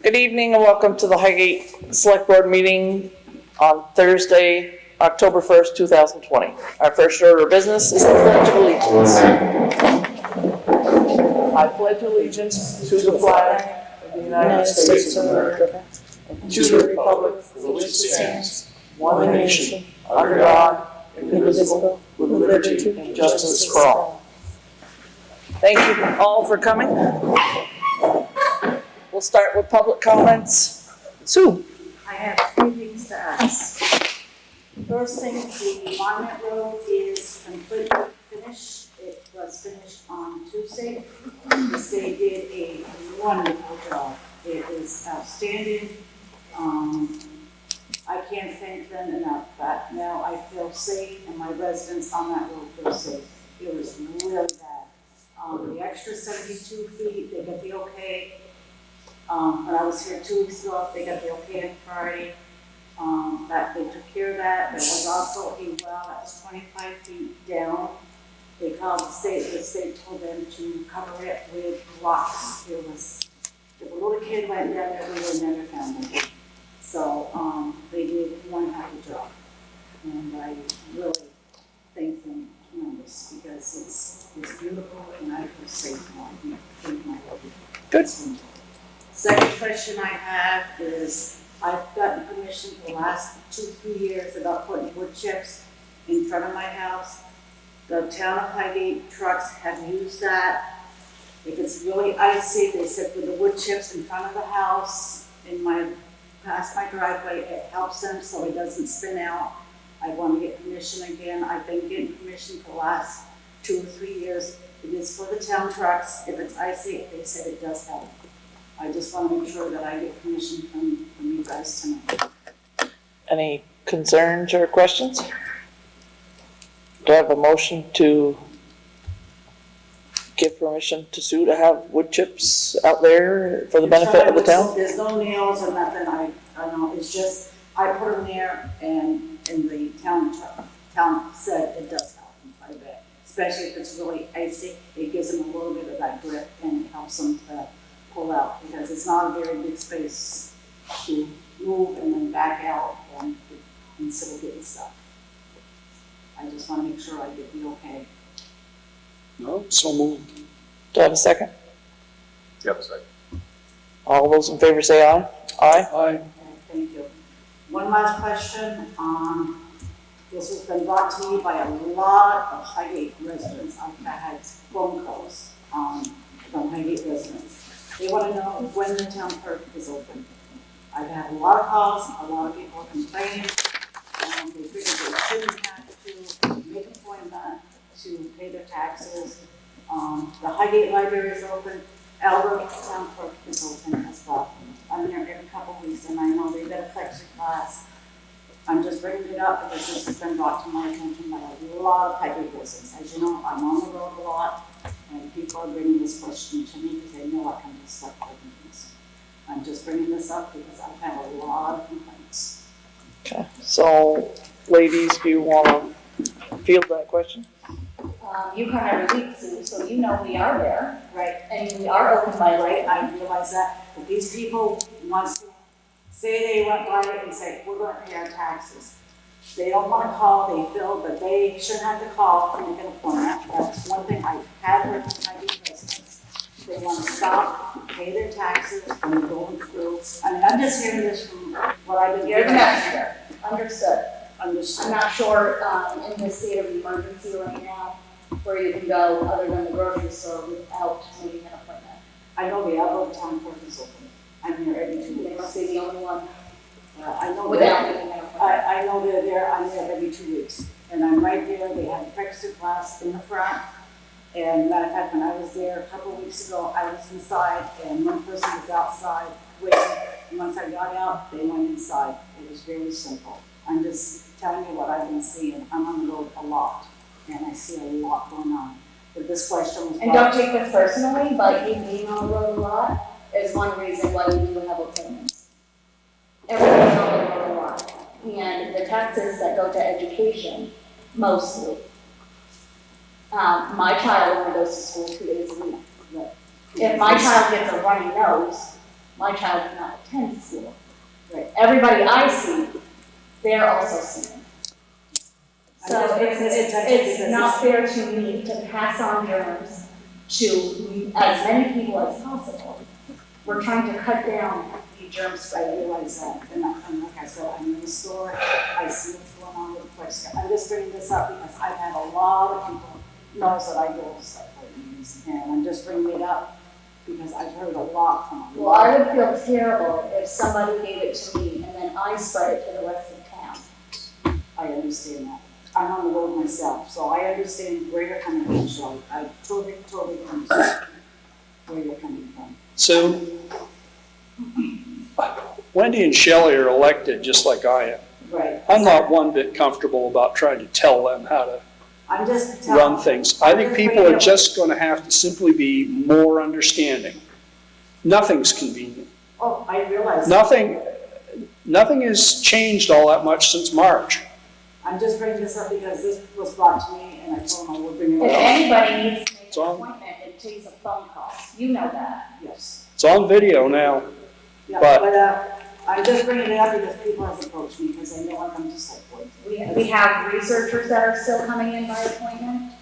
Good evening and welcome to the Highgate Selectboard meeting on Thursday, October 1st, 2020. Our first order of business is the Pledge of Allegiance. I pledge allegiance to the flag of the United States of America and to the republic for which it stands, one nation, under God, indivisible, with liberty and justice for all. Thank you all for coming. We'll start with public comments. Sue. I have three things to ask. First thing, the Monument Road is completely finished. It was finished on Tuesday. The state did a wonderful job. It is outstanding. I can't thank them enough, but now I feel safe and my residents on that road feel safe. It was really bad. The extra 72 feet, they got the okay. When I was here 2 weeks ago, they got the okay on Friday. That they took care of that. There was also a well that was 25 feet down. They called the state told them to cover it with rocks. If a little kid went down there, we would have never found them. So they did one heck of a job. And I really thank them tremendous because it's beautiful and I feel safe now. Thank my Lord. Good. Second question I have is, I've gotten permission for the last 2-3 years about putting wood chips in front of my house. The town of Highgate trucks have used that. If it's really icy, they said put the wood chips in front of the house, past my driveway, it helps them so it doesn't spin out. I want to get permission again. I've been getting permission for the last 2 or 3 years. It is for the town trucks. If it's icy, they said it does help. I just want to make sure that I get permission from you guys tonight. Any concerns or questions? Do I have a motion to give permission to Sue to have wood chips out there for the benefit of the town? There's no nails or nothing. I know. It's just I put them there, and the town said it does help them quite a bit. Especially if it's really icy, it gives them a little bit of that grip and it helps them to pull out, because it's not a very big space to move and then back out and instead of getting stuff. I just want to make sure I get the okay. No, so moved. Do I have a second? Yep, second. All those in favor say aye. Aye. Aye. Okay, thank you. One last question. This has been brought to me by a lot of Highgate residents. I've had phone calls from Highgate residents. They want to know when the town park is open. I've had a lot of calls, a lot of people are complaining. They figure they shouldn't have to make an appointment to pay their taxes. The Highgate Library is open. Albert Town Park is open as well. I'm there every couple of weeks, and I know they've got a plexiglass. I'm just bringing it up because this has been brought to my attention by a lot of Highgate residents. As you know, I'm on the road a lot, and people are bringing this question to me because they know I come to select-board meetings. I'm just bringing this up because I've had a lot of complaints. Okay. So, ladies, do you want to field that question? You come every week, Sue, so you know we are there. Right. And we are open by right. I realize that, but these people want to say they went by it and say, we're going to pay our taxes. They don't want to call, they feel, but they shouldn't have to call to make an appointment. That's one thing I have heard from my residents. They want to stop, pay their taxes, and they're going through. I mean, I'm just hearing this from what I've been You're hearing. the messenger. Understood. I'm Understood. not sure, in this state of emergency right now, where you can go other than the grocery store without making an appointment. I know the Alberta Town Park is open. I'm there every 2 They weeks. must be the only one I know without that. making an appointment. I know they're there, I'm there every 2 weeks. And I'm right there, they have a plexiglass in the front. And matter of fact, when I was there a couple of weeks ago, I was inside and one person was outside waiting. And once I got out, they went inside. It was very simple. I'm just telling you what I've been seeing. I'm on the road a lot and I see a lot going on. But this question was And don't take this personally, but you being on the road a lot is one reason why you do have appointments. Everybody's on the road a lot. And the taxes that go to education, mostly. My child only goes to school 2 days a week. If my child gets a runny nose, My child does not attend school. Right. Everybody I see, they're also seeing. So it's not fair to me to pass on germs to as many people as possible. We're trying to cut down the germ spread. I realize that, and like I said, I'm in the store, I see what's going on with the place. I'm just bringing this up because I've had a lot of people knows that I go to select-board meetings, and I'm just bringing it up because I've heard a lot from them. Well, I would feel terrible if somebody gave it to me and then I spread it to the rest of town. I understand that. I'm on the road myself, so I understand where you're coming from, Shelley. I totally understand where you're coming from. So, Wendy and Shelley are elected just like I am. Right. I'm not one bit comfortable about trying to tell them how to I'm just run things. I think people are just going to have to simply be more understanding. Nothing's convenient. Oh, I realize. Nothing has changed all that much since March. I'm just bringing this up because this was brought to me and I told them I would bring it If up. anybody needs to make an appointment, it takes a phone call. You know that. Yes. It's on video now. Yeah, But- but I'm just bringing it up because people have approached me because they know I come to select-board. We have researchers that are still coming in by appointment.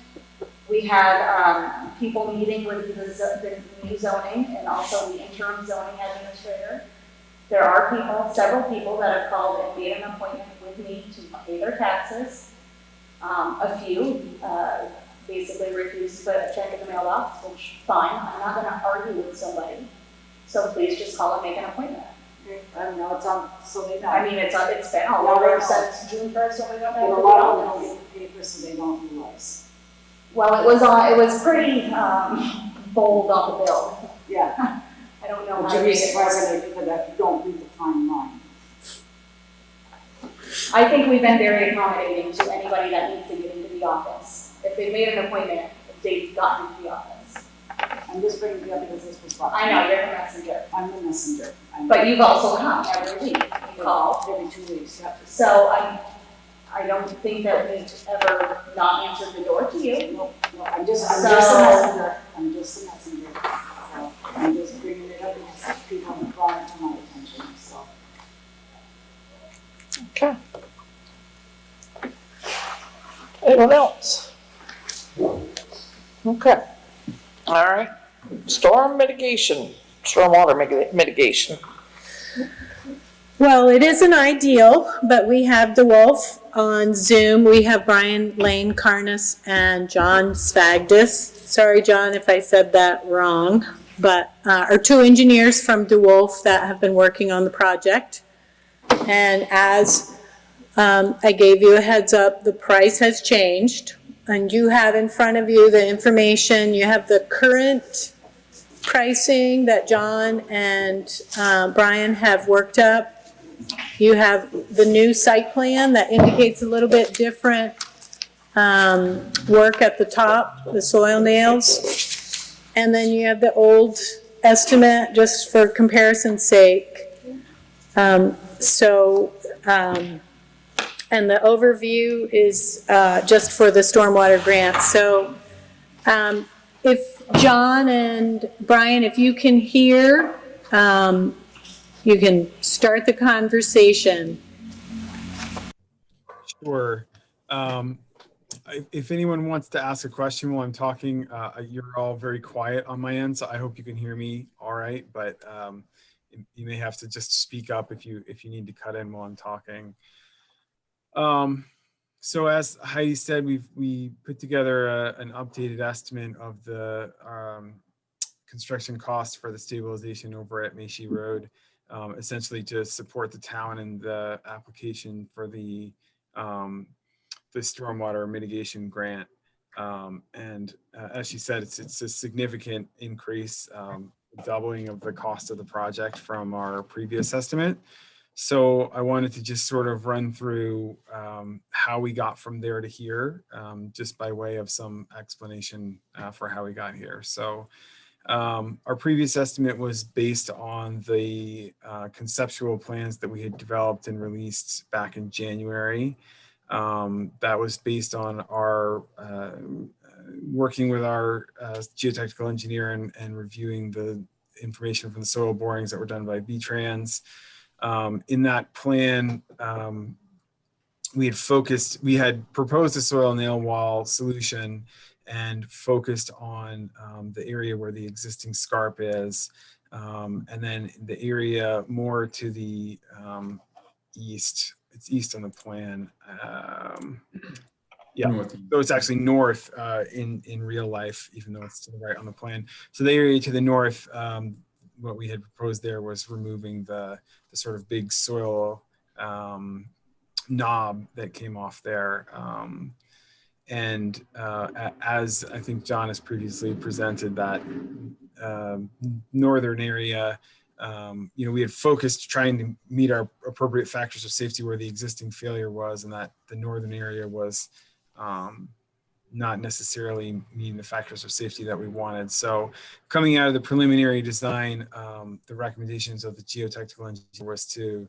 We had people meeting with the new zoning and also the interim zoning administrator. There are several people that have called and made an appointment with me to pay their taxes. A few basically refused to put a check in the mailbox, which fine, I'm not gonna argue with somebody. So please just call and make an appointment. I don't know, it's on, so they know. I mean, it's been all over since June 1st, when we don't have And to a be lot of them honest. don't get the paper, so they don't realize. Well, it was pretty bold on the bill. Yeah. I don't know But how you'd to be make it surprised work. how many people that don't read the fine line. I think we've been very accommodating to anybody that needs to get into the office. If they've made an appointment, they've gotten into the office. I'm just bringing it up because this was brought. I know, you're the messenger. I'm the messenger. But you've also come every week, you call. Every 2 weeks, yeah. So I don't think that we've ever not answered the door to you. No, I'm just a So- messenger. I'm just a messenger. So I'm just bringing it up because people have brought it to my attention, so. Okay. Anyone else? Okay. All right. Stormwater mitigation. Well, it isn't ideal, but we have DeWolf on Zoom. We have Brian Lane Carnus and John Svagdis. Sorry, John, if I said that wrong, but are two engineers from DeWolf that have been working on the project. And as I gave you a heads up, the price has changed. And you have in front of you the information. You have the current pricing that John and Brian have worked up. You have the new site plan that indicates a little bit different work at the top, the soil nails. And then you have the old estimate, just for comparison's sake. And the overview is just for the stormwater grant. So if John and Brian, if you can hear, you can start the conversation. Sure. If anyone wants to ask a question while I'm talking, you're all very quiet on my end, so I hope you can hear me all right, but you may have to just speak up if you need to cut in while I'm talking. So as Heidi said, we put together an updated estimate of the construction costs for the stabilization over at Macy Road, essentially to support the town in the application for the stormwater mitigation grant. As she said, it's a significant increase, doubling of the cost of the project from our previous estimate. So I wanted to just sort of run through how we got from there to here, just by way of some explanation for how we got here. So our previous estimate was based on the conceptual plans that we had developed and released back in January. That was based on our working with our geotechnical engineer and reviewing the information from the soil borings that were done by VTrans. In that plan, we had proposed a soil nail wall solution and focused on the area where the existing scarp is. And then the area more to the east, it's east on the plan. Yeah, so it's actually north in real life, even though it's to the right on the plan. So the area to the north, what we had proposed there was removing the sort of big soil knob that came off there. As I think John has previously presented, that northern area, we had focused trying to meet our appropriate factors of safety where the existing failure was, and that the northern area was not necessarily meeting the factors of safety that we wanted. So coming out of the preliminary design, the recommendations of the geotechnical engineer was to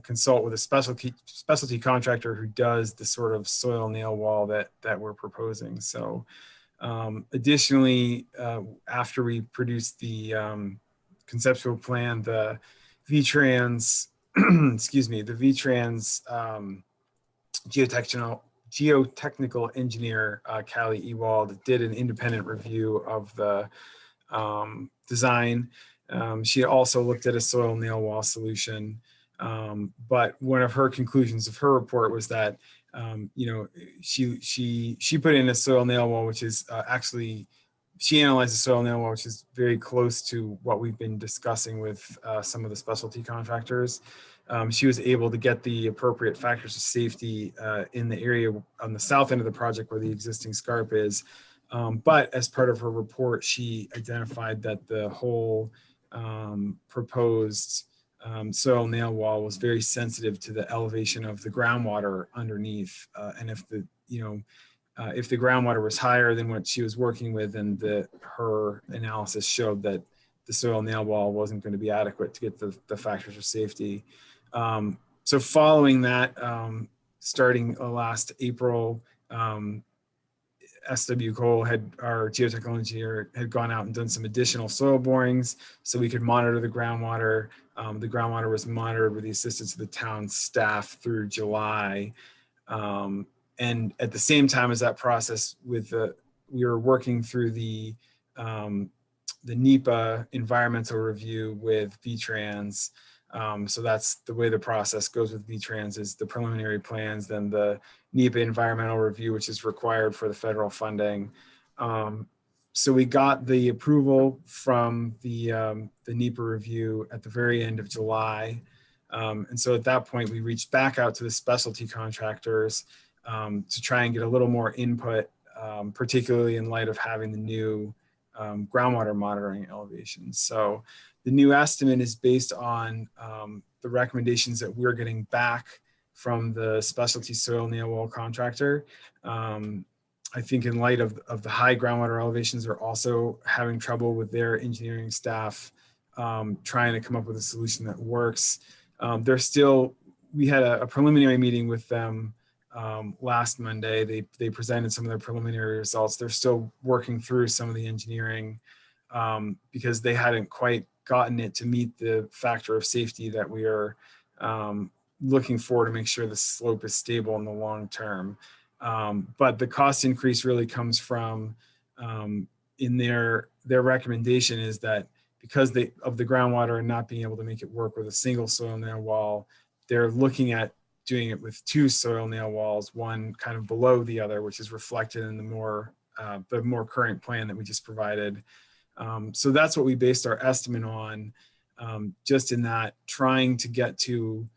consult with a specialty contractor who does the sort of soil nail wall that we're proposing. So additionally, after we produced the conceptual plan, the VTrans, excuse me, the VTrans geotechnical engineer, Callie Ewald, did an independent review of the design. She also looked at a soil nail wall solution. But one of her conclusions of her report was that, she put in a soil nail wall, which is actually, she analyzed the soil nail wall, which is very close to what we've been discussing with some of the specialty contractors. She was able to get the appropriate factors of safety in the area on the south end of the project where the existing scarp is. But as part of her report, she identified that the whole proposed soil nail wall was very sensitive to the elevation of the groundwater underneath. And if the groundwater was higher than what she was working with, then her analysis showed that the soil nail wall wasn't going to be adequate to get the factors of safety. So following that, starting last April, SW Cole, our geotechnical engineer, had gone out and done some additional soil borings so we could monitor the groundwater. The groundwater was monitored with the assistance of the town staff through July. And at the same time as that process, we were working through the NEPA environmental review with VTrans. So that's the way the process goes with VTrans, is the preliminary plans, then the NEPA environmental review, which is required for the federal funding. So we got the approval from the NEPA review at the very end of July. And so at that point, we reached back out to the specialty contractors to try and get a little more input, particularly in light of having the new groundwater monitoring elevations. So the new estimate is based on the recommendations that we're getting back from the specialty soil nail wall contractor. I think in light of the high groundwater elevations, they're also having trouble with their engineering staff trying to come up with a solution that works. We had a preliminary meeting with them last Monday. They presented some of their preliminary results. They're still working through some of the engineering because they hadn't quite gotten it to meet the factor of safety that we are looking for to make sure the slope is stable in the long term. But the cost increase really comes from in their recommendation is that because of the groundwater and not being able to make it work with a single soil nail wall, they're looking at doing it with two soil nail walls, one kind of below the other, which is reflected in the more current plan that we just provided. So that's what we based our estimate on, just in that trying to get to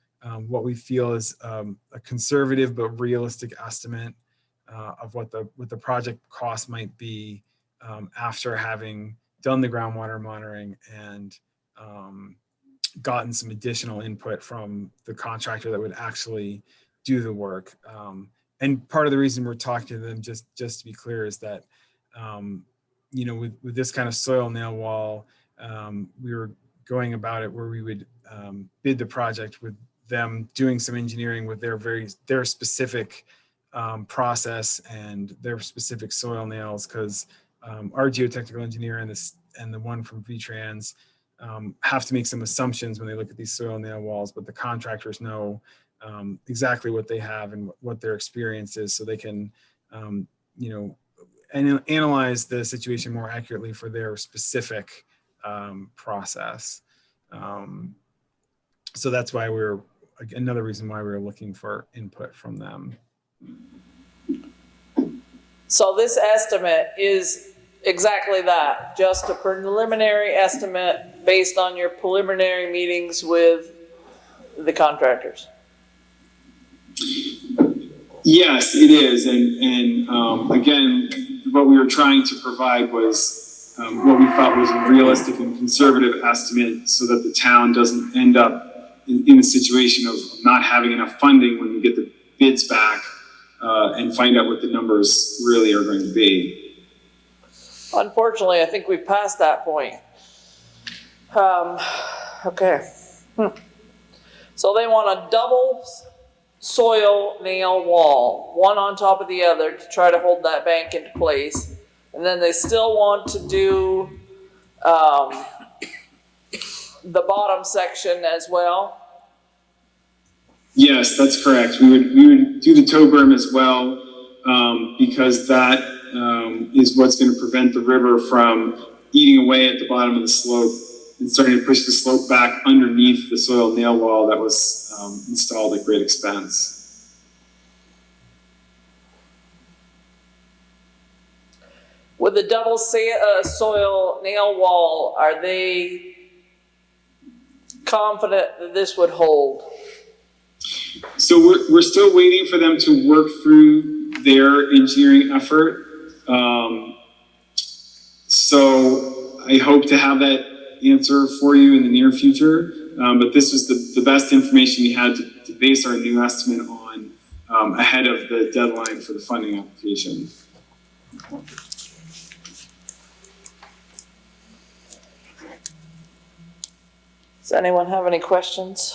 what we feel is a conservative but realistic estimate of what the project cost might be after having done the groundwater monitoring and gotten some additional input from the contractor that would actually do the work. And part of the reason we're talking to them, just to be clear, is that with this kind of soil nail wall, we were going about it where we would bid the project with them doing some engineering with their specific process and their specific soil nails, because our geotechnical engineer and the one from VTrans have to make some assumptions when they look at these soil nail walls, but the contractors know exactly what they have and what their experience is, so they can, analyze the situation more accurately for their specific process. So that's why another reason why we're looking for input from them. So this estimate is exactly that, just a preliminary estimate based on your preliminary meetings with the contractors. Yes, it is. And again, what we were trying to provide was what we thought was a realistic and conservative estimate, so that the town doesn't end up in a situation of not having enough funding when we get the bids back and find out what the numbers really are going to be. Unfortunately, I think we've passed that point. Okay. So they want a double soil nail wall, one on top of the other, to try to hold that bank into place. And then they still want to do the bottom section as well. Yes, that's correct. We would do the toe berm as well, because that is what's going to prevent the river from eating away at the bottom of the slope and starting to push the slope back underneath the soil nail wall that was installed at great expense. With the double soil nail wall, are they confident that this would hold? So we're still waiting for them to work through their engineering effort. So I hope to have that answer for you in the near future. But this was the best information we had to base our new estimate on ahead of the deadline for the funding application. Does anyone have any questions?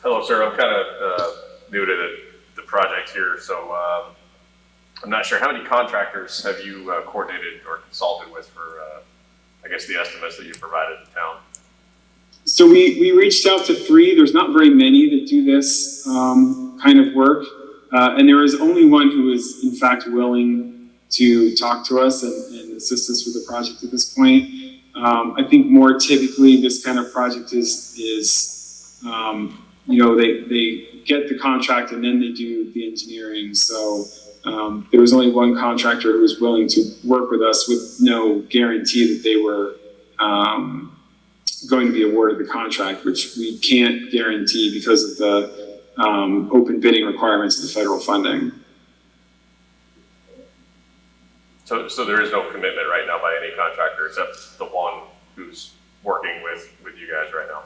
Hello, sir. I'm kind of new to the project here, so I'm not sure. How many contractors have you coordinated or consulted with for, I guess, the estimates that you provided the town? So we reached out to 3. There's not very many that do this kind of work. And there is only one who is, in fact, willing to talk to us and assist us with the project at this point. I think more typically this kind of project is they get the contract and then they do the engineering. So there was only one contractor who was willing to work with us with no guarantee that they were going to be awarded the contract, which we can't guarantee because of the open bidding requirements of the federal funding. So there is no commitment right now by any contractor except the one who's working with you guys right now?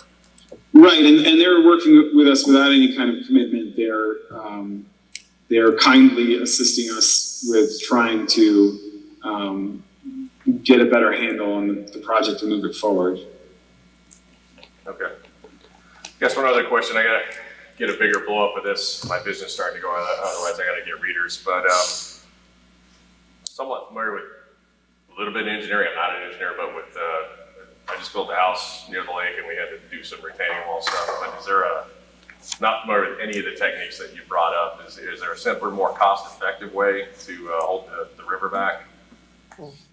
Right, and they're working with us without any kind of commitment. They're kindly assisting us with trying to get a better handle on the project and move it forward. Okay. I guess one other question. I gotta get a bigger blow up of this. My business starting to go, otherwise I gotta get readers. But somewhat familiar with a little bit of engineering. I'm not an engineer, but with I just built a house near the lake and we had to do some retaining wall stuff. But is there not familiar with any of the techniques that you brought up? Is there a simpler, more cost-effective way to hold the river back?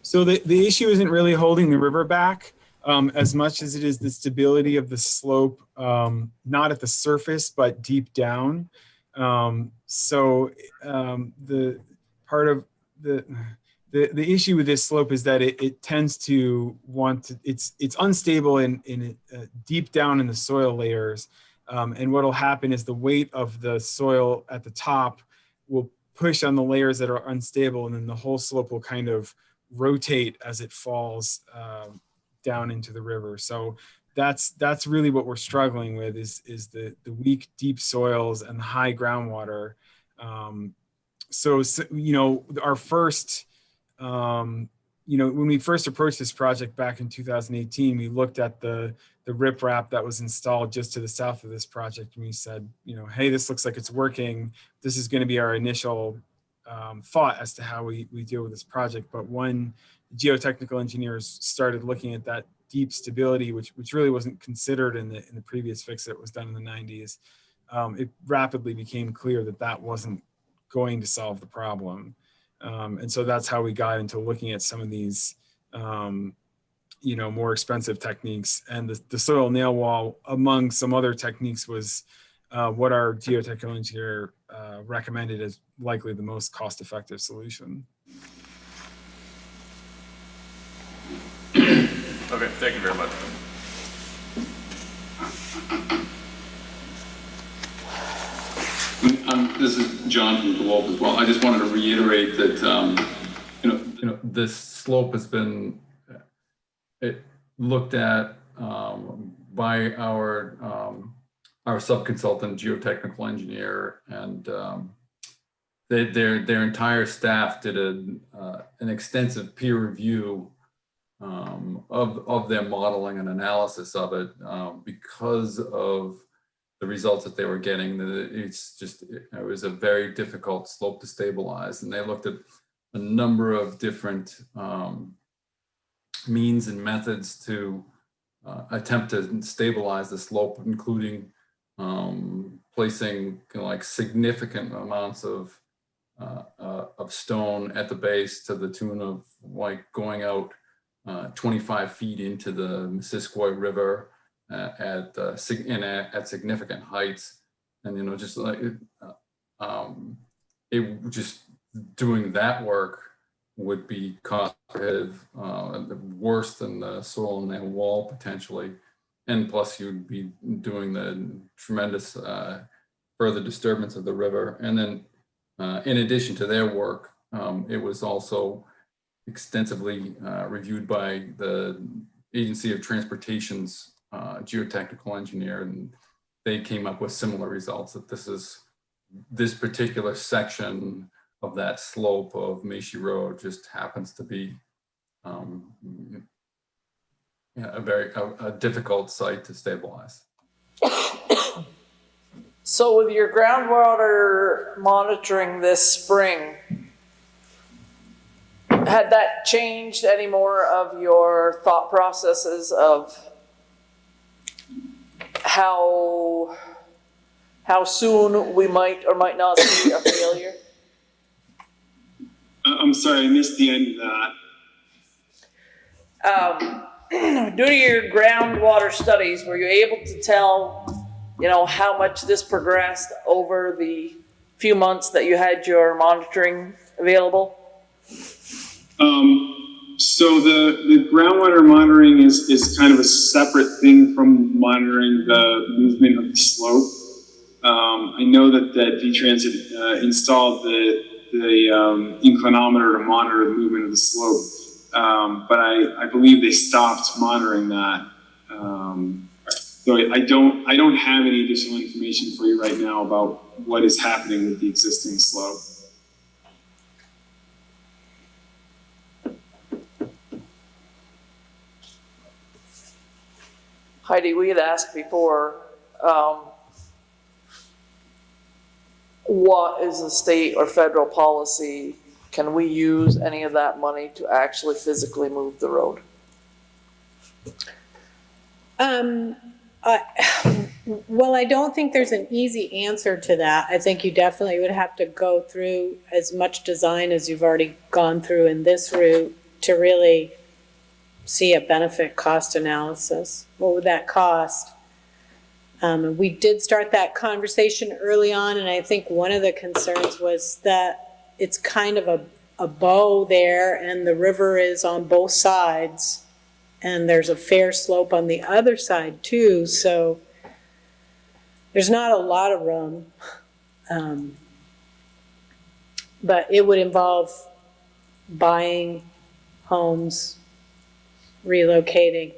So the issue isn't really holding the river back as much as it is the stability of the slope, not at the surface, but deep down. The part of the issue with this slope is that it tends to it's unstable in deep down in the soil layers. And what'll happen is the weight of the soil at the top will push on the layers that are unstable, and then the whole slope will kind of rotate as it falls down into the river. So that's really what we're struggling with is the weak, deep soils and the high groundwater. Our first, when we first approached this project back in 2018, we looked at the riprap that was installed just to the south of this project. And we said, hey, this looks like it's working. This is going to be our initial thought as to how we deal with this project. But when geotechnical engineers started looking at that deep stability, which really wasn't considered in the previous fix that was done in the 90s. It rapidly became clear that that wasn't going to solve the problem. And so that's how we got into looking at some of these, more expensive techniques. And the soil nail wall, among some other techniques, was what our geotechnical engineer recommended as likely the most cost-effective solution. Okay, thank you very much. This is John from DeWolf as well. I just wanted to reiterate that this slope has been looked at by our sub-consultant geotechnical engineer, and their entire staff did an extensive peer review of their modeling and analysis of it, because of the results that they were getting. It was a very difficult slope to stabilize, and they looked at a number of different means and methods to attempt to stabilize the slope, including placing significant amounts of stone at the base, to the tune of going out 25 feet into the Missisquoi River at significant heights. And just doing that work would be cost prohibitive, worse than the soil nail wall potentially. And plus you'd be doing the tremendous further disturbance of the river. And then in addition to their work, it was also extensively reviewed by the Agency of Transportation's geotechnical engineer, and they came up with similar results, that this particular section of that slope of Macy Road just happens to be a very difficult site to stabilize. So with your groundwater monitoring this spring, had that changed any more of your thought processes of how soon we might or might not see a failure? I'm sorry, I missed the end of that. Due to your groundwater studies, were you able to tell, how much this progressed over the few months that you had your monitoring available? So the groundwater monitoring is kind of a separate thing from monitoring the movement of the slope. I know that D-Trans had installed the inclinometer to monitor the movement of the slope, but I believe they stopped monitoring that. So I don't have any additional information for you right now about what is happening with the existing slope. Heidi, we had asked before, what is the state or federal policy? Can we use any of that money to actually physically move the road? Well, I don't think there's an easy answer to that. I think you definitely would have to go through as much design as you've already gone through in this route to really see a benefit cost analysis. What would that cost? We did start that conversation early on, and I think one of the concerns was that it's kind of a bow there, and the river is on both sides, and there's a fair slope on the other side too, so there's not a lot of room. But it would involve buying homes, relocating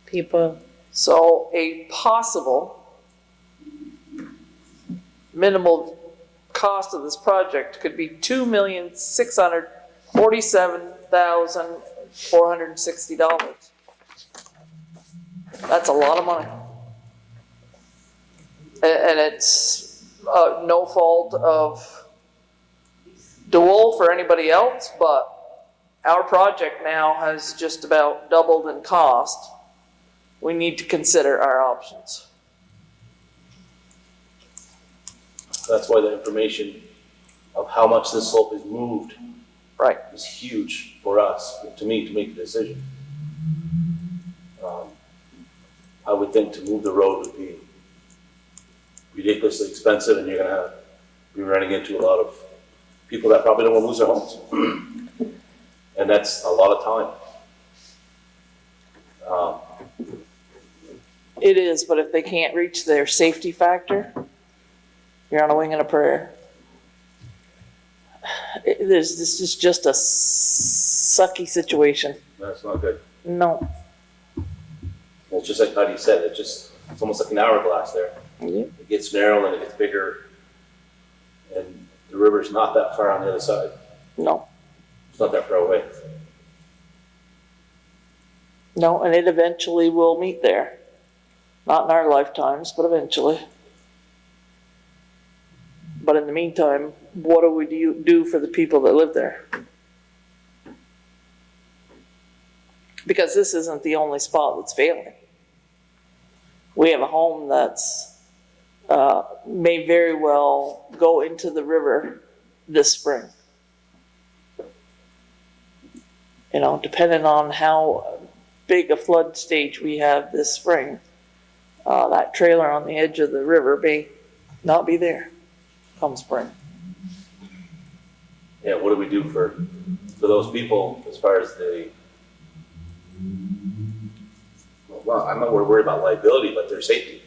people. So a possible minimal cost of this project could be $2,647,460. That's a lot of money. And it's no fault of DeWolf or anybody else, but our project now has just about doubled in cost. We need to consider our options. That's why the information of how much this slope is moved Right. is huge for us, to me, to make a decision. I would think to move the road would be ridiculously expensive, and you're gonna be running into a lot of people that probably don't want to lose their homes. And that's a lot of time. It is, but if they can't reach their safety factor, you're on a wing and a prayer. This is just a sucky situation. That's not good. No. It's just like Heidi said, it's almost like an hourglass there. Yeah. It gets narrow and it gets bigger, and the river's not that far on the other side. No. It's not that far away. No, and it eventually will meet there. Not in our lifetimes, but eventually. But in the meantime, what do we do for the people that live there? Because this isn't the only spot that's failing. We have a home that's may very well go into the river this spring. You know, depending on how big a flood stage we have this spring, that trailer on the edge of the river may not be there come spring. Yeah, what do we do for those people as far as well, I'm not worried about liability, but their safety.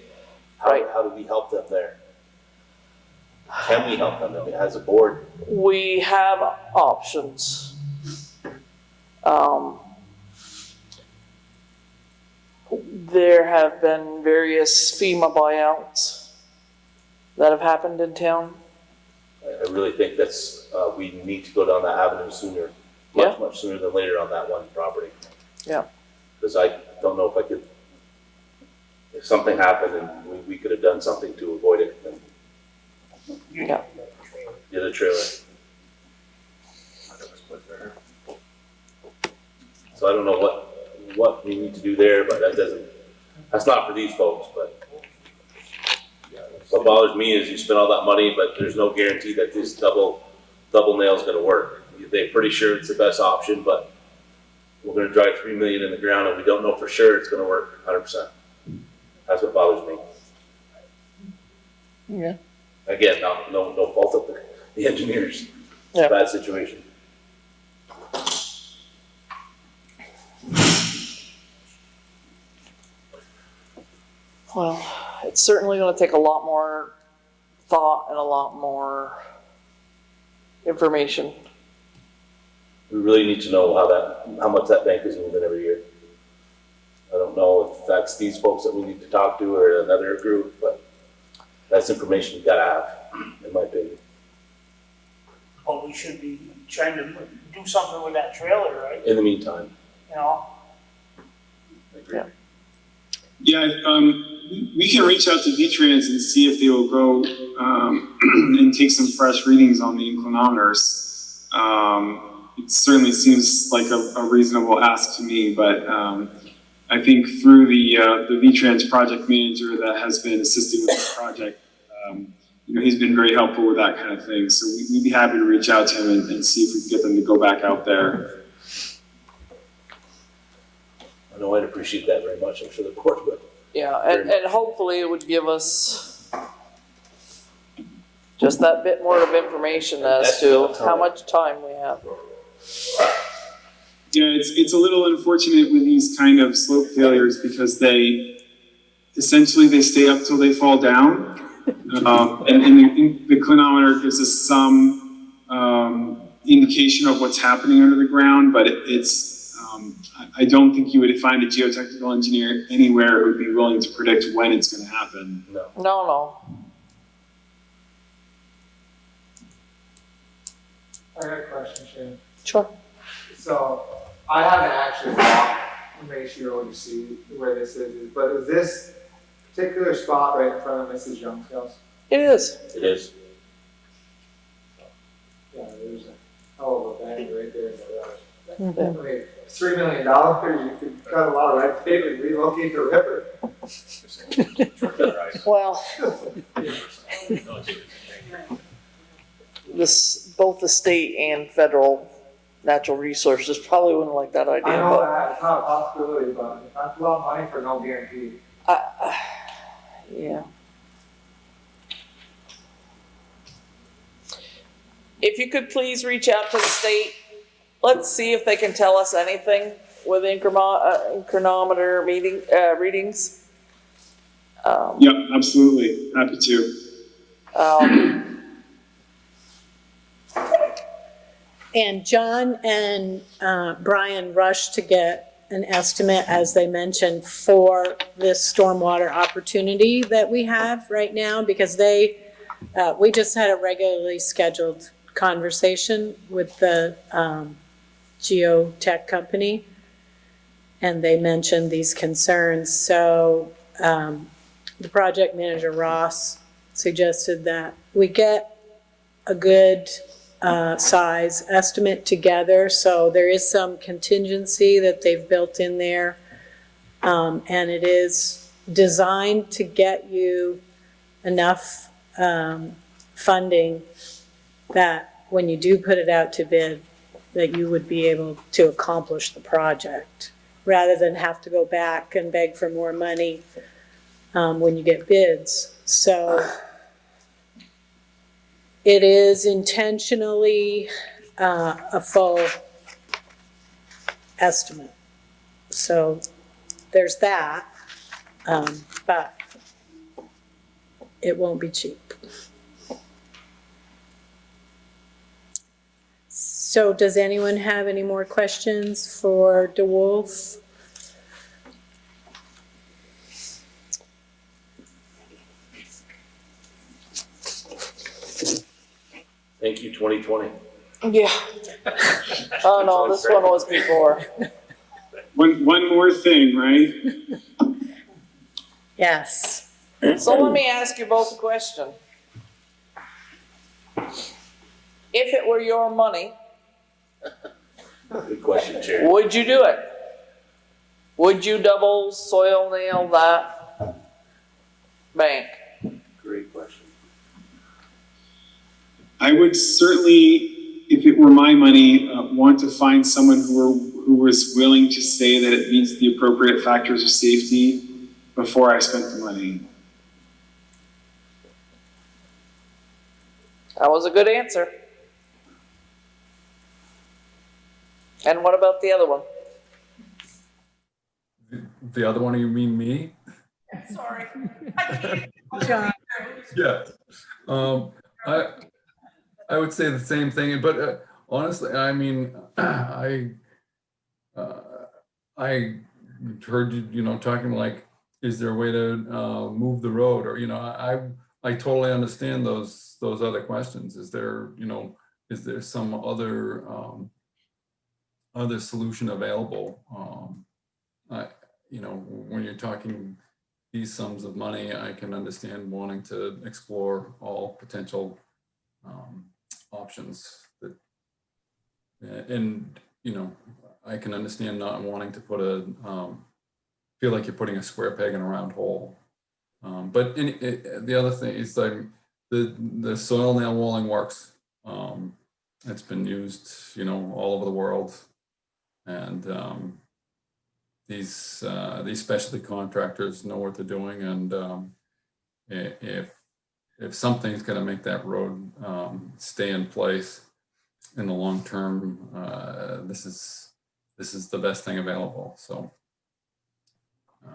How do we help them there? Can we help them as a board? We have options. There have been various FEMA buyouts that have happened in town. I really think that's, we need to go down that avenue sooner, much sooner than later on that one property. Yeah. Because I don't know if something happened and we could have done something to avoid it. Then Yeah. the other trailer. So I don't know what we need to do there, but that's not for these folks, but what bothers me is you spend all that money, but there's no guarantee that this double nail is gonna work. They're pretty sure it's the best option, but we're gonna drive $3 million in the ground and we don't know for sure it's gonna work 100%. That's what bothers me. Yeah. Again, no fault of the engineers. It's Yeah. a bad situation. Well, it's certainly going to take a lot more thought and a lot more information. We really need to know how much that bank is moving every year. I don't know if that's these folks that we need to talk to or another group, but that's information you gotta have, in my opinion. Well, we should be trying to do something with that trailer, right? In the meantime, You know? I agree. Yeah. Yeah, we can reach out to V-Trans and see if they will go and take some fresh readings on the inclinometers. It certainly seems like a reasonable ask to me, but I think through the V-Trans project manager that has been assisting with the project, he's been very helpful with that kind of thing. So we'd be happy to reach out to him and see if we can get them to go back out there. I know I'd appreciate that very much, I'm sure the board would. Yeah, and hopefully it would give us just that bit more of information as to how much time we have. Yeah, it's a little unfortunate with these kind of slope failures because they stay up till they fall down. And the clinometer gives us some indication of what's happening under the ground, but I don't think you would find a geotechnical engineer anywhere who would be willing to predict when it's going to happen. No. I got a question, Shane. Sure. So, I haven't actually walked the ratio to see where this is, but is this particular spot right in front of Mrs. Young's house? It is. It is. Yeah, there's a hell of a bang right there in the road. I mean, $3 million, you could cut a lot of red tape and relocate the river. Well, both the state and federal natural resources probably wouldn't like that idea, I know but that, it's not a possibility, but that's a lot of money for no guarantee. yeah. If you could please reach out to the state, let's see if they can tell us anything with increnometer readings. Yep, absolutely, happy to. And John and Brian rushed to get an estimate, as they mentioned, for this stormwater opportunity that we have right now, because we just had a regularly scheduled conversation with the geotech company, and they mentioned these concerns. So the project manager, Ross, suggested that we get a good size estimate together. So there is some contingency that they've built in there, and it is designed to get you enough funding that when you do put it out to bid, that you would be able to accomplish the project, rather than have to go back and beg for more money when you get bids. So it is intentionally a full estimate. So there's that, but it won't be cheap. So does anyone have any more questions for DeWolf? Thank you, 2020. Yeah. Oh no, this one was before. One more thing, right? Yes. So let me ask you both a question. If it were your money, Good question, Chair. would you do it? Would you double soil nail that bank? Great question. I would certainly, if it were my money, want to find someone who was willing to say that it meets the appropriate factors of safety before I spent the money. That was a good answer. And what about the other one? The other one, you mean me? Sorry. John. Yeah. I would say the same thing, but honestly, I mean, I heard you, talking like, is there a way to move the road, or I totally understand those other questions. Is there some other solution available? When you're talking these sums of money, I can understand wanting to explore all potential options and I can understand not wanting to put feel like you're putting a square peg in a round hole. But the other thing is like the soil nail walling works. It's been used, all over the world, and these specialty contractors know what they're doing, and if something's going to make that road stay in place in the long term, this is the best thing available. So I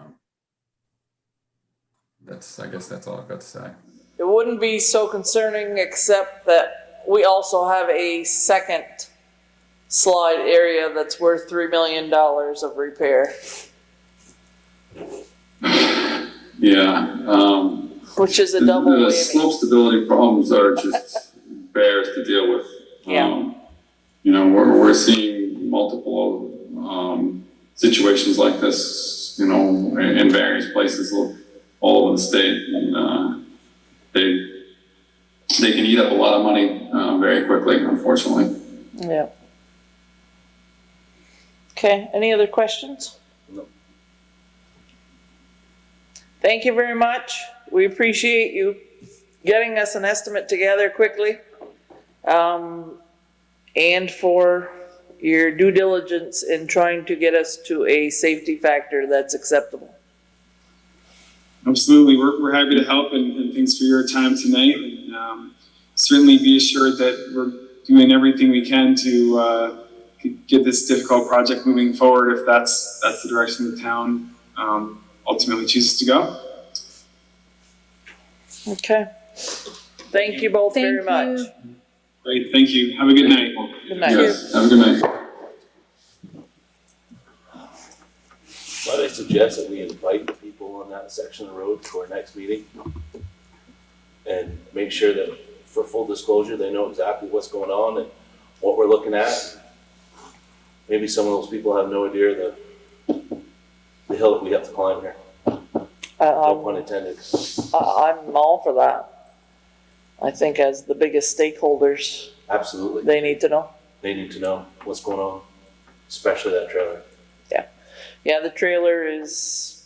guess that's all I've got to say. It wouldn't be so concerning, except that we also have a second slide area that's worth $3 million of repair. Yeah. Which is a double the whammy. slope stability problems are just bears to deal with. Yeah. We're seeing multiple situations like this, in various places all over the state, and they can eat up a lot of money very quickly, unfortunately. Yeah. Okay, any other questions? No. Thank you very much. We appreciate you getting us an estimate together quickly. And for your due diligence in trying to get us to a safety factor that's acceptable. Absolutely, we're happy to help, and thanks for your time tonight. And certainly be assured that we're doing everything we can to get this difficult project moving forward if that's the direction the town ultimately chooses to go. Okay. Thank you both very Thank much. you. Great, thank you. Have a good night. Good night. Yes, have a good night. Might I suggest that we invite the people on that section of the road to our next meeting? And make sure that, for full disclosure, they know exactly what's going on and what we're looking at. Maybe some of those people have no idea the hill that we have to climb here. No pun intended. I'm all for that. I think as the biggest stakeholders, Absolutely. they need to know. They need to know what's going on, especially that trailer. Yeah, the trailer is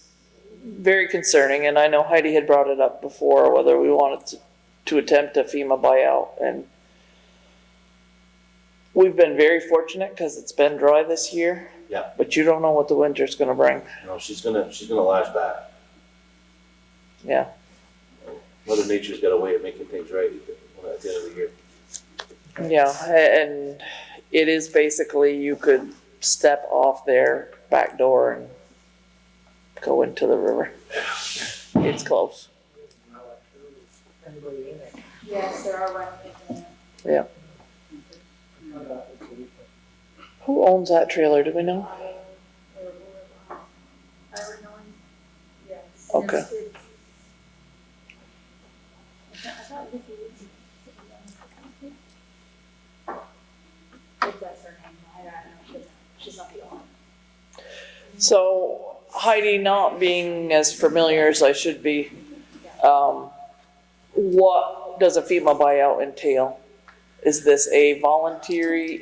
very concerning, and I know Heidi had brought it up before, whether we wanted to attempt a FEMA buyout, and we've been very fortunate because it's been dry this year. Yeah. But you don't know what the winter's gonna bring. No, she's gonna lash back. Yeah. Mother Nature's got a way of making things right at the end of the year. Yeah, and it is basically, you could step off their back door and go into the river. It's close. Yes, there are records in it. Yeah. Who owns that trailer, do we know? Yes. Okay. If that's her name, I don't know, she's not the owner. So Heidi, not being as familiar as I should be, what does a FEMA buyout entail? Is this a voluntary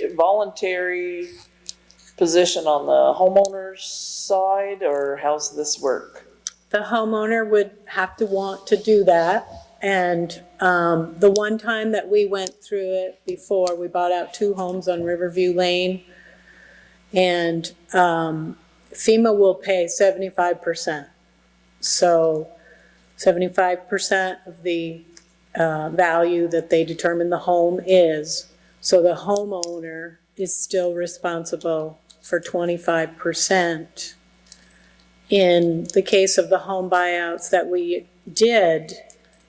position on the homeowner's side, or how's this work? The homeowner would have to want to do that. And the one time that we went through it before, we bought out 2 homes on Riverview Lane. And FEMA will pay 75%. So 75% of the value that they determine the home is. So the homeowner is still responsible for 25%. In the case of the home buyouts that we did,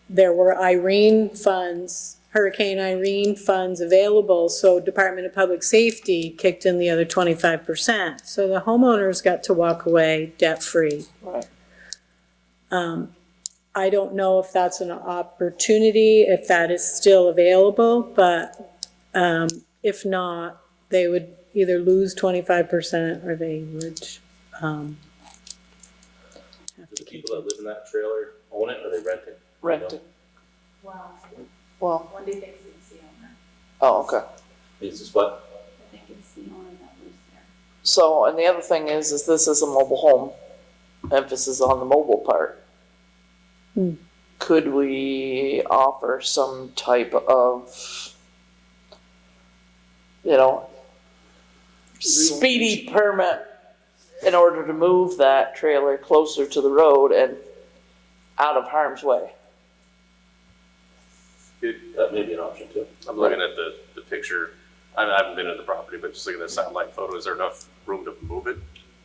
there were Hurricane Irene funds available, so Department of Public Safety kicked in the other 25%. So the homeowners got to walk away debt-free. Right. I don't know if that's an opportunity, if that is still available, but if not, they would either lose 25% or they would Do the people that live in that trailer own it, or they rent it? Rented. Well, Wendy thinks it's the owner. oh, okay. Is this what? I think it's the owner that lives there. So, and the other thing is this is a mobile home, emphasis on the mobile part. Could we offer some type of, speedy permit in order to move that trailer closer to the road and out of harm's way? That may be an option too. I'm looking at the picture. I haven't been in the property, but just looking at the satellite photo, is there enough room to move it?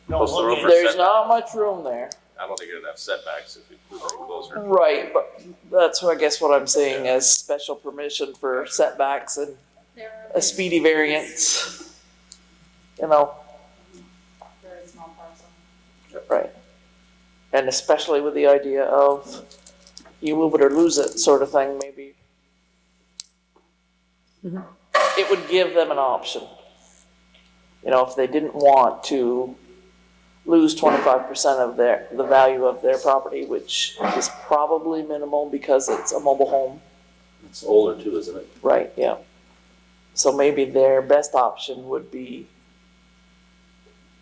No, Close to the road for There's setback? not much room there. I don't think it'd have setbacks if we move it closer. Right, but that's what I guess what I'm saying as special permission for setbacks and a speedy variance. Very small parcel. Right. And especially with the idea of you move it or lose it sort of thing, maybe. It would give them an option. If they didn't want to lose 25% of the value of their property, which is probably minimal because it's a mobile home. It's older too, isn't it? Right, yeah. So maybe their best option would be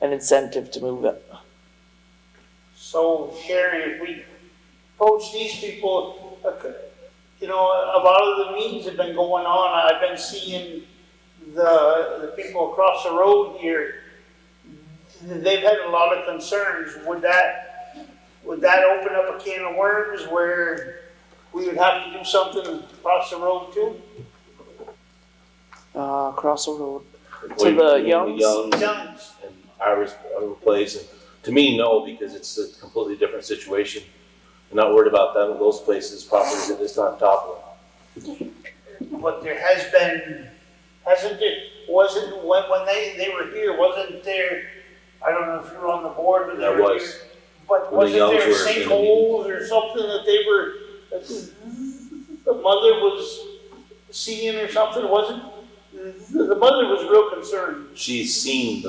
an incentive to move it. So Sherry, if we approach these people, you know, a lot of the meetings have been going on. I've been seeing the people across the road here. They've had a lot of concerns. Would that open up a can of worms where we would have to do something across the road too? Across the road. To the Youngs? Youngs. And our place, and to me, no, because it's a completely different situation. I'm not worried about them, those places, properties at this time toppling. But there has been, hasn't there, wasn't, when they were here, wasn't there, I don't know if you were on the board, but they There were was. here. But When the wasn't there Youngs were in the sinkholes or something that they were, that the mother was seeing or something, wasn't? The mother was real concerned. She's seen,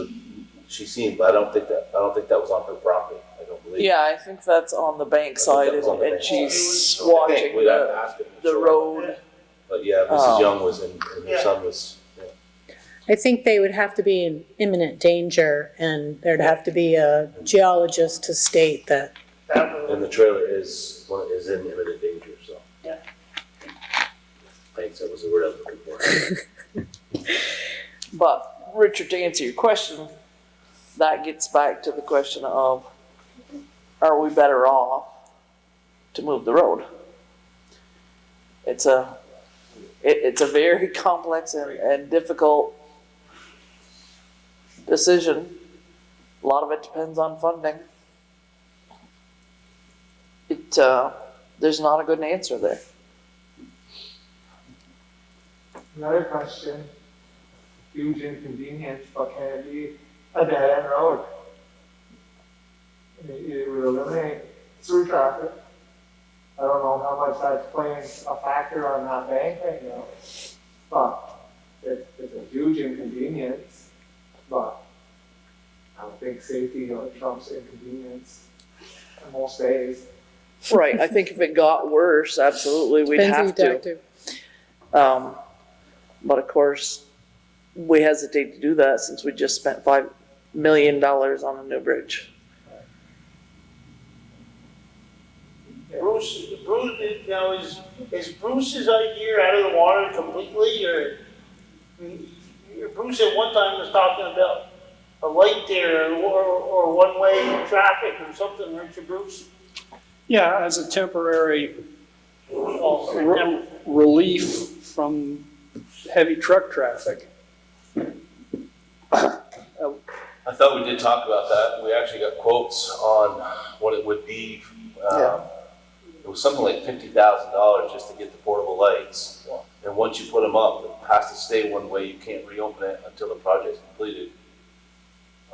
but I don't think that was on her property, I don't believe. Yeah, I think that's on the bank side, that was on the and bank she's I think watching we'd have to ask them, the sure. road. But yeah, Mrs. Young was in, and her Yeah. son was, yeah. I think they would have to be in imminent danger, and there'd have to be a geologist to state that. And the trailer is in imminent danger, so. Yeah. Thanks, that was the word I was looking for. But Richard, to answer your question, that gets back to the question of, are we better off to move the road? It's a very complex and difficult decision. A lot of it depends on funding. There's not a good answer there. Another question, huge inconvenience, but can it be a dead end road? It would eliminate through traffic. I don't know how much that's playing a factor on that bank right now, but it's a huge inconvenience, but I don't think safety trumps inconvenience on most days. Right, I think if it got worse, absolutely, we'd Depends who have you talk to. But of course, we hesitate to do that since we just spent $5 million on a new bridge. Bruce, now is Bruce's idea out of the water completely, or Bruce at one time was talking about a light there or one-way traffic or something, weren't you, Bruce? Yeah, as a temporary Oh, relief from heavy truck traffic. I thought we did talk about that. We actually got quotes on what it would be. It was something like $50,000 just to get the portable lights. And once you put them up, it has to stay one way. You can't reopen it until the project's completed.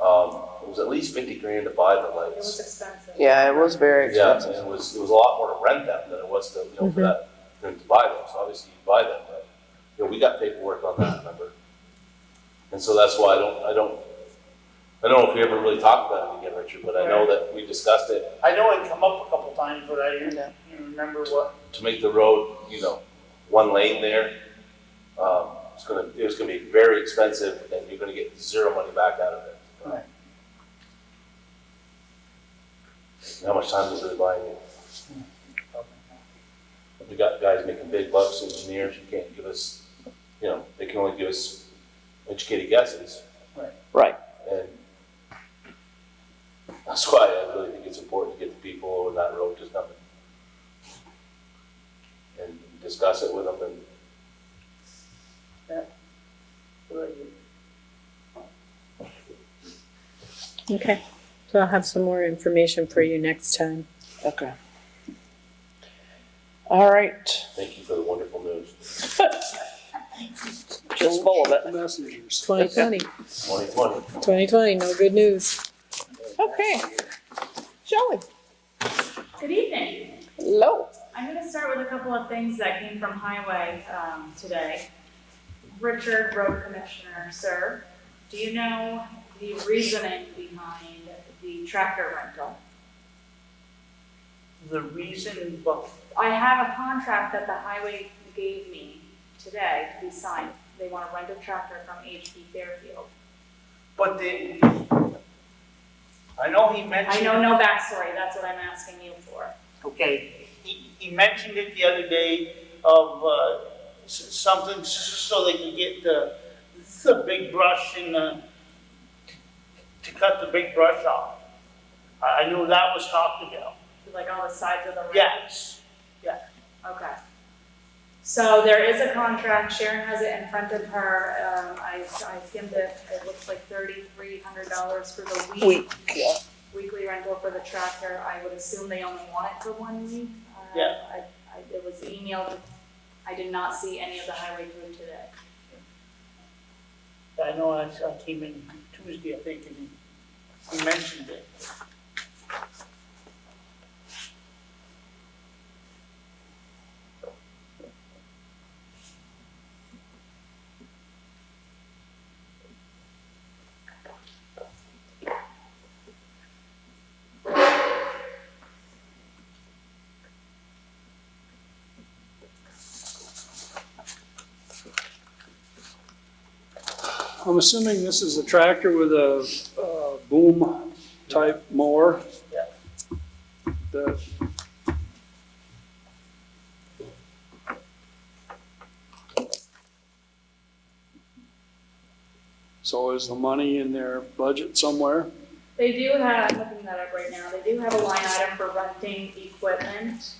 It was at least $50,000 to buy the lights. It was expensive. Yeah, it was very Yeah, expensive. and it was a lot more to rent them than it was to, for that, than to buy them. So obviously you buy them, but, we got paperwork on that, remember? And so that's why I don't know if we ever really talked about it again, Richard, but I know that we discussed it. I know it come up a couple times, but I didn't remember what. To make the road, one lane there, it was gonna be very expensive and you're gonna get zero money back out of it. Right. How much time is it buying it? We got guys making big bucks, engineers, you can't give us, they can only give us educated guesses. Right. And that's why I really think it's important to get the people on that road to nothing. And discuss it with them and. Okay, so I'll have some more information for you next time. Okay. All right. Thank you for the wonderful news. Just full of it. Messengers. 2020, 2020. 2020, no good news. Okay. Shelley. Good evening. Hello. I'm going to start with a couple of things that came from Highway today. Richard, Road Commissioner, sir, do you know the reasoning behind the tractor rental? The reason, well, I have a contract that the Highway gave me today to be signed. They want to rent a tractor from HP Fairfield. but I know he I mentioned. know no backstory, that's what I'm asking you for. Okay, he mentioned it the other day of, something so they could get the big brush and to cut the big brush off. I knew that was talked about. Like all the sides of the road? Yes, yeah. Okay. So there is a contract, Sharon has it in front of her, I skimmed it, it looks like $3,300 for the week. Weekly rental for the tractor, I would assume they only want it for 1 week. Yeah. It was emailed, I did not see any of the highway crew today. I know I came in Tuesday, I think, and he mentioned it. I'm assuming this is a tractor with a boom type mower. Yeah. The- So is the money in their budget somewhere? They do have, I'm looking that up right now, they do have a line item for renting equipment.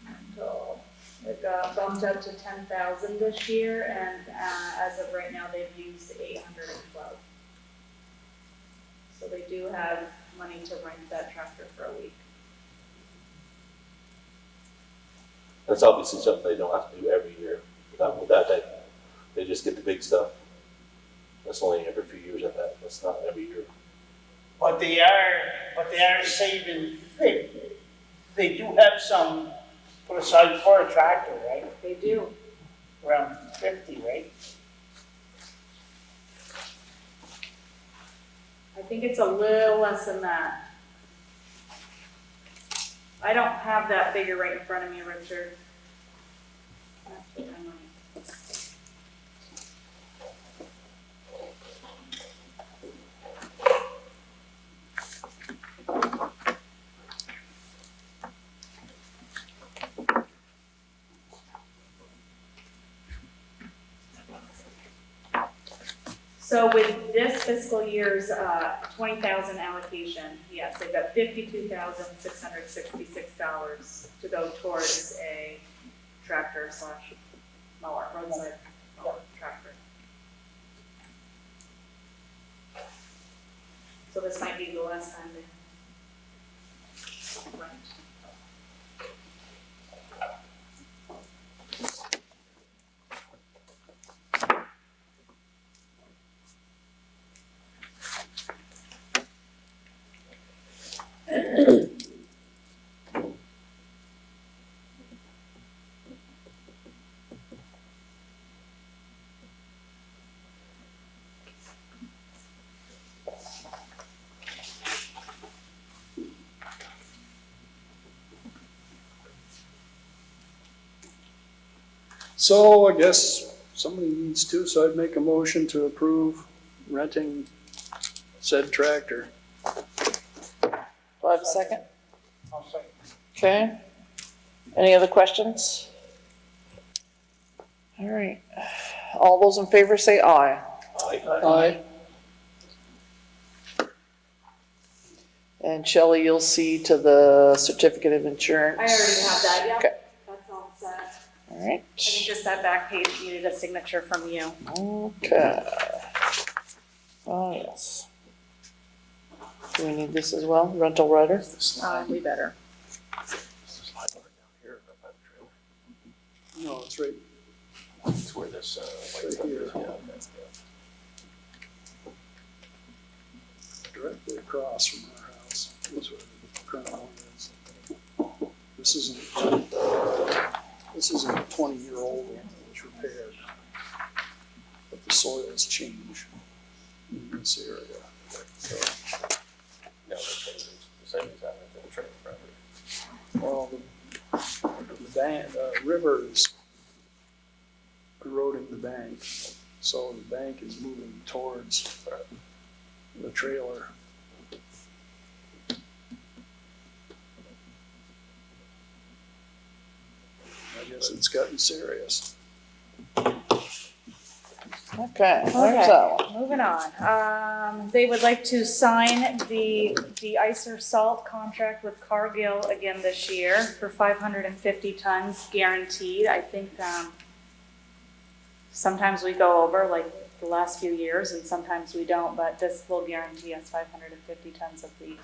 Rental. It got bumped up to 10,000 this year, and as of right now, they've used 812. So they do have money to rent that tractor for a week. That's obviously something they don't have to do every year. Not with that type, they just get the big stuff. That's only every few years at that, that's not every year. But they are saving, they do have some put aside for a tractor, right? They do. Around 50, right? I think it's a little less than that. I don't have that figure right in front of me, Richard. That's what I'm like. So with this fiscal year's 20,000 allocation, yes, they've got $52,666 to go towards a tractor slash mower, roadside mower tractor. So this might be the last time they rent. So I guess somebody needs to, so I'd make a motion to approve renting said tractor. Do I have a second? I'll say. Okay. Any other questions? All right. All those in favor say aye. Aye. And Shelley, you'll see to the certificate of insurance. I already have that, yeah. Okay. That's all set. All right. I think just that back page needed a signature from you. Okay. Oh, yes. Do we need this as well? Rental rider? We better. No, it's right, That's where this, right here. Directly across from our house. That's where the current one is. This isn't a 20-year-old one that was repaired. But the soils change in this area. So, no, the same exact, the trailer property. well, the river is eroding the bank. So the bank is moving towards the trailer. because it's gotten serious. Okay, there's Okay. that one. Moving on, they would like to sign the DeIcer Salt contract with Cargill again this year for 550 tons guaranteed. I think, sometimes we go over, like the last few years, and sometimes we don't, but this will guarantee us 550 tons of the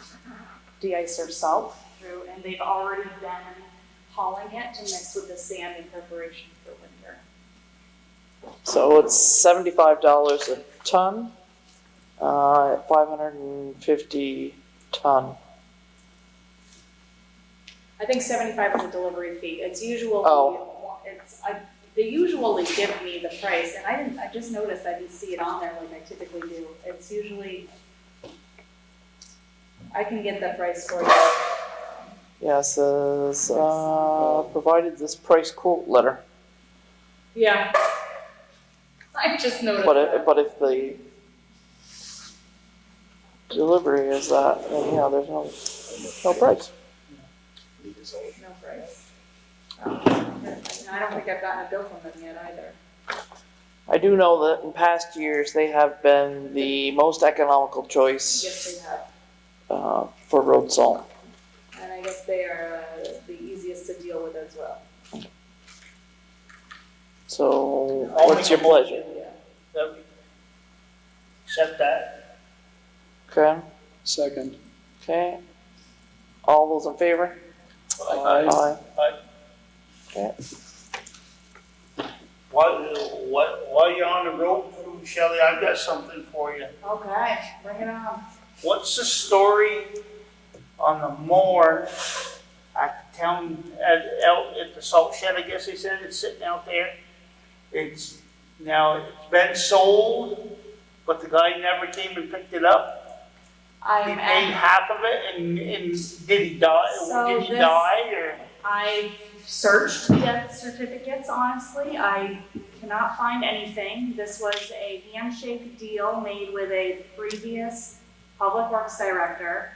DeIcer salt through, and they've already been hauling it to mix with the sand in preparation for winter. So it's $75 a ton, at 550 ton. I think 75 is a delivery fee. It's usually, Oh. they usually give me the price, and I just noticed I didn't see it on there like I typically do. It's usually, I can get the price for you. Yeah, it says, provided this price quote letter. Yeah. I just noticed But that. if the delivery is that, then yeah, there's no price. No price. I don't think I've gotten a bill from them yet either. I do know that in past years, they have been the most economical choice, Yes, they have. for road salt. And I guess they are the easiest to deal with as well. So, I'll what's make your a motion pleasure? that we accept that. Okay, Second. okay. All those in favor? Aye. Aye. Okay. While you're on the road, Shelley, I've got something for you. Okay, bring it on. What's the story on the mower at the town, out at the salt shed, I guess they said, it's sitting out there? It's been sold, but the guy never came and picked it up. He I'm paid at, half of it, and did he die, So did he this- die, or? I searched death certificates, honestly. I cannot find anything. This was a handshake deal made with a previous public works director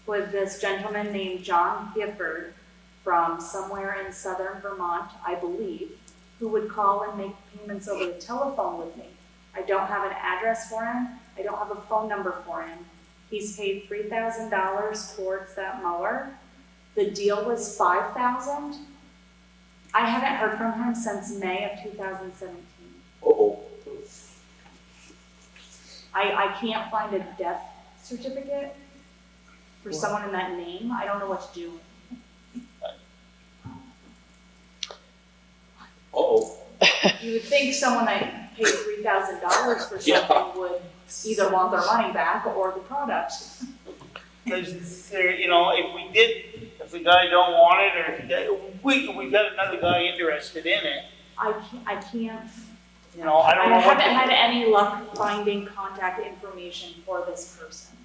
with this gentleman named John Gifford from somewhere in southern Vermont, I believe, who would call and make payments over the telephone with me. I don't have an address for him. I don't have a phone number for him. He's paid $3,000 towards that mower. The deal was $5,000. I haven't heard from him since May of 2017. Uh-oh. I can't find a death certificate for someone in that name. I don't know what to do. Uh-oh. You would think someone that paid $3,000 for Yeah. something would either want their money back or the product. Because if the guy don't want it, or we got another guy interested in it, I can't, I don't I know what haven't to. had any luck finding contact information for this person.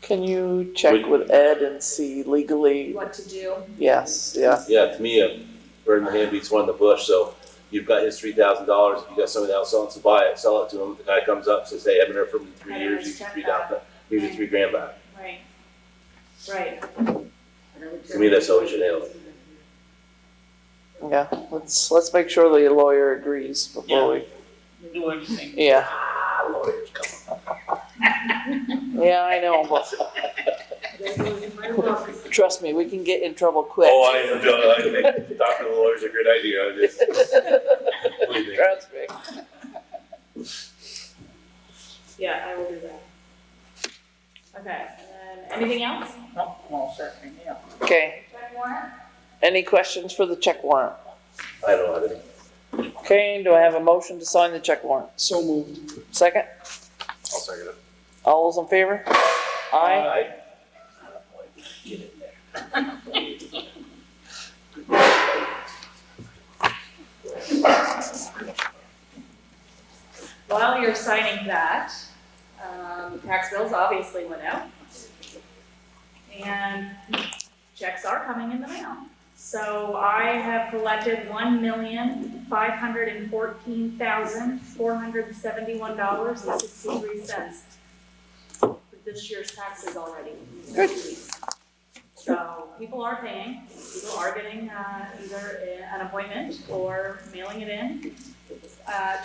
Can you check with Ed and see legally? What to do? Yes, yeah. Yeah, to me, a bird in the hand beats one in the bush, so you've got his $3,000, if you got somebody else wants to buy it, sell it to him, the guy comes up, says, hey, I haven't heard from you in 3 Hey, years, let's you check get that. here's your $3,000 back. Right. Right. To me, that's how we should handle it. Yeah, let's make sure the lawyer agrees before we, Do anything. yeah. Lawyers, come on. Yeah, I know, but trust me, we can get in trouble quick. Oh, I think talking to the lawyer's a great idea, I just, believe me. Trust me. Yeah, I will do that. Okay, and then anything else? No, well, certainly, yeah. Okay, Check warrant? any questions for the check warrant? I don't have any. Okay, do I have a motion to sign the check warrant? So moved. Second? I'll second it. All those in favor? Aye. Get in there. While you're signing that, tax bills obviously went out. And checks are coming in the mail. So I have collected $1,514,471.63 for this year's taxes already. Good. So people are paying, people are getting either an appointment or mailing it in.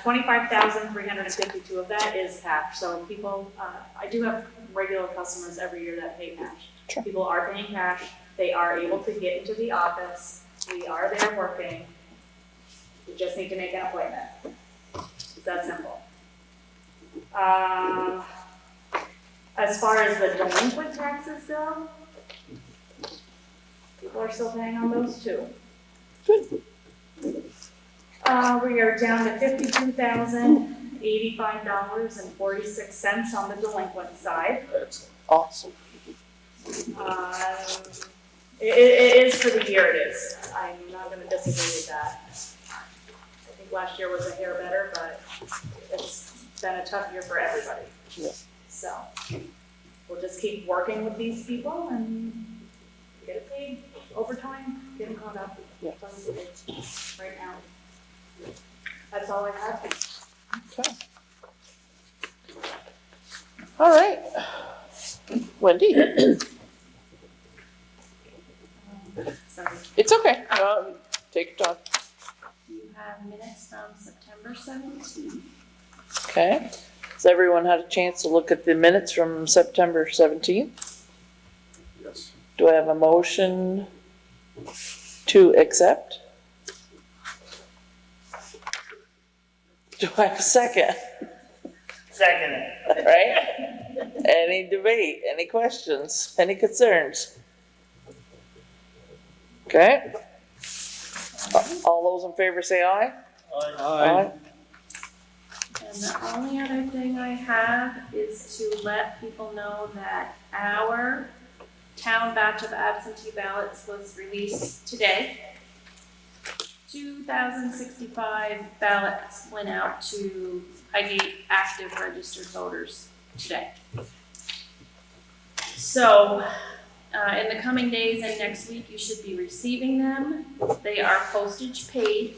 25,352 of that is cash, so people, I do have regular customers every year that pay cash. Sure. People are paying cash, they are able to get into the office, we are there working. We just need to make an appointment. It's that simple. As far as the delinquent taxes go, people are still paying on those too. Good. We are down to $52,085.46 on the delinquent side. Awesome. It is for the year, it is. I'm not gonna disagree with that. I think last year was a hair better, but it's been a tough year for everybody. Yeah. So, we'll just keep working with these people and get it paid overtime, get them caught up. Yeah. That's what we do right now. That's all I have. Okay. All right. Wendy? Sorry. It's okay. Take your time. You have minutes from September 17th. Okay. Has everyone had a chance to look at the minutes from September 17th? Yes. Do I have a motion to accept? Do I have a second? Second it. All right. Any debate, any questions, any concerns? Okay. All those in favor say aye. Aye. And the only other thing I have is to let people know that our town batch of absentee ballots was released today. 2,065 ballots went out to Highgate active registered voters today. So, in the coming days and next week, you should be receiving them. They are postage paid.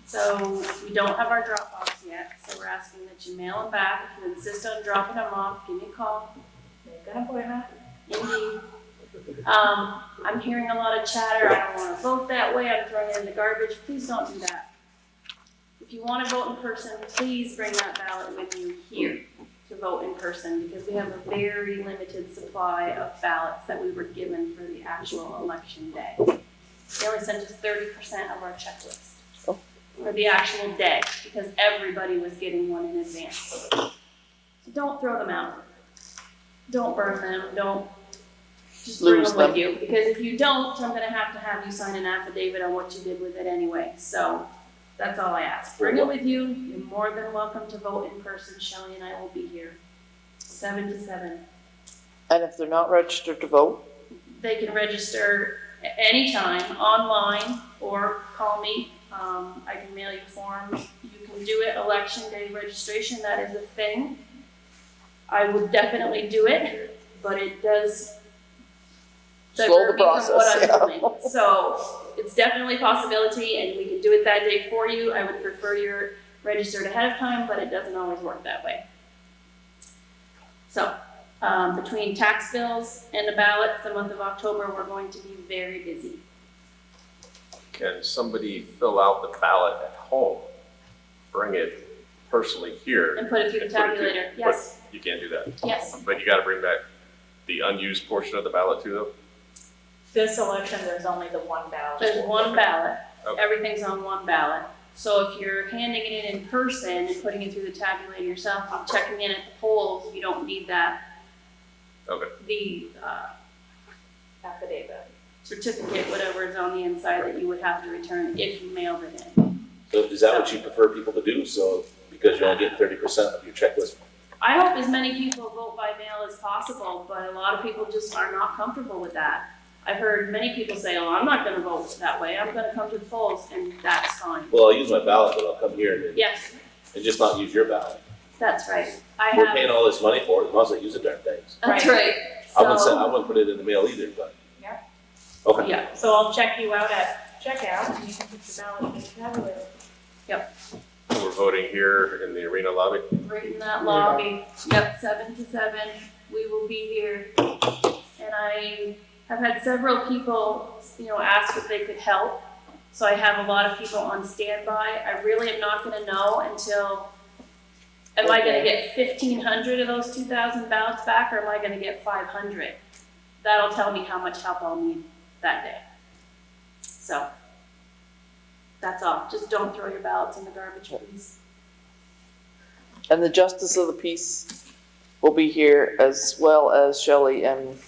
So, we don't have our drop box yet, so we're asking that you mail them back. If you insist on dropping them off, give me a call. Make an appointment. Indeed. I'm hearing a lot of chatter, I don't wanna vote that way, I'm throwing it in the garbage, please don't do that. If you wanna vote in person, please bring that ballot with you here to vote in person, because we have a very limited supply of ballots that we were given for the actual election day. They only sent us 30% of our checklist for the actual day, because everybody was getting one in advance. So don't throw them out. Don't burn them, don't just bring Lose them with them. you, because if you don't, I'm gonna have you sign an affidavit on what you did with it anyway, so that's all I ask. Bring it with you, you're more than welcome to vote in person, Shelley and I will be here, 7 to 7. And if they're not registered to vote? They can register anytime, online, or call me, I can mail you forms, you can do it election day registration, that is a thing. I would definitely do it, but it does Slow the divert me from what process, I'm doing. So it's definitely a possibility, and we can do it that day for you. I would prefer you're registered ahead of time, but it doesn't always work that way. So between tax bills and the ballots, the month of October, we're going to be very busy. Can somebody fill out the ballot at home, bring it personally here? And put it through the and put it tabulator, but yes, you can't do that. yes. But you gotta bring back the unused portion of the ballot too, though? This election, there's only the one ballot. There's one ballot, Okay. everything's on one ballot. So if you're handing it in person and putting it through the tabulator yourself, and checking in at the polls, you don't need that. Okay. The Affidavit. certificate, whatever is on the inside that you would have to return if you mailed it in. So is that what you prefer people to do? So, because you only get 30% of your checklist? I hope as many people vote by mail as possible, but a lot of people just are not comfortable with that. I've heard many people say, oh, I'm not gonna vote that way, I'm gonna come to the polls, and that's fine. Well, I'll use my ballot, but I'll come here Yes, and just not use your ballot. that's right. I We're have, paying all this money for it, as long as I use the darn things. that's right. I wouldn't So, put it in the mail either, but. Yeah. Okay. yeah, So I'll check you out at checkout, and you can put your ballot in the tabulator. We're voting here in the arena lobby? right in that lobby, yep, 7 to 7, we will be here. And and I have had several people, ask if they could help. So I have a lot of people on standby. I really am not gonna know until, am I gonna get 1,500 of those 2,000 ballots back, or am I gonna get 500? That'll tell me how much help I'll need that day. So, that's all. Just don't throw your ballots in the garbage, please. And the Justice of the Peace will be here, as well as Shelley and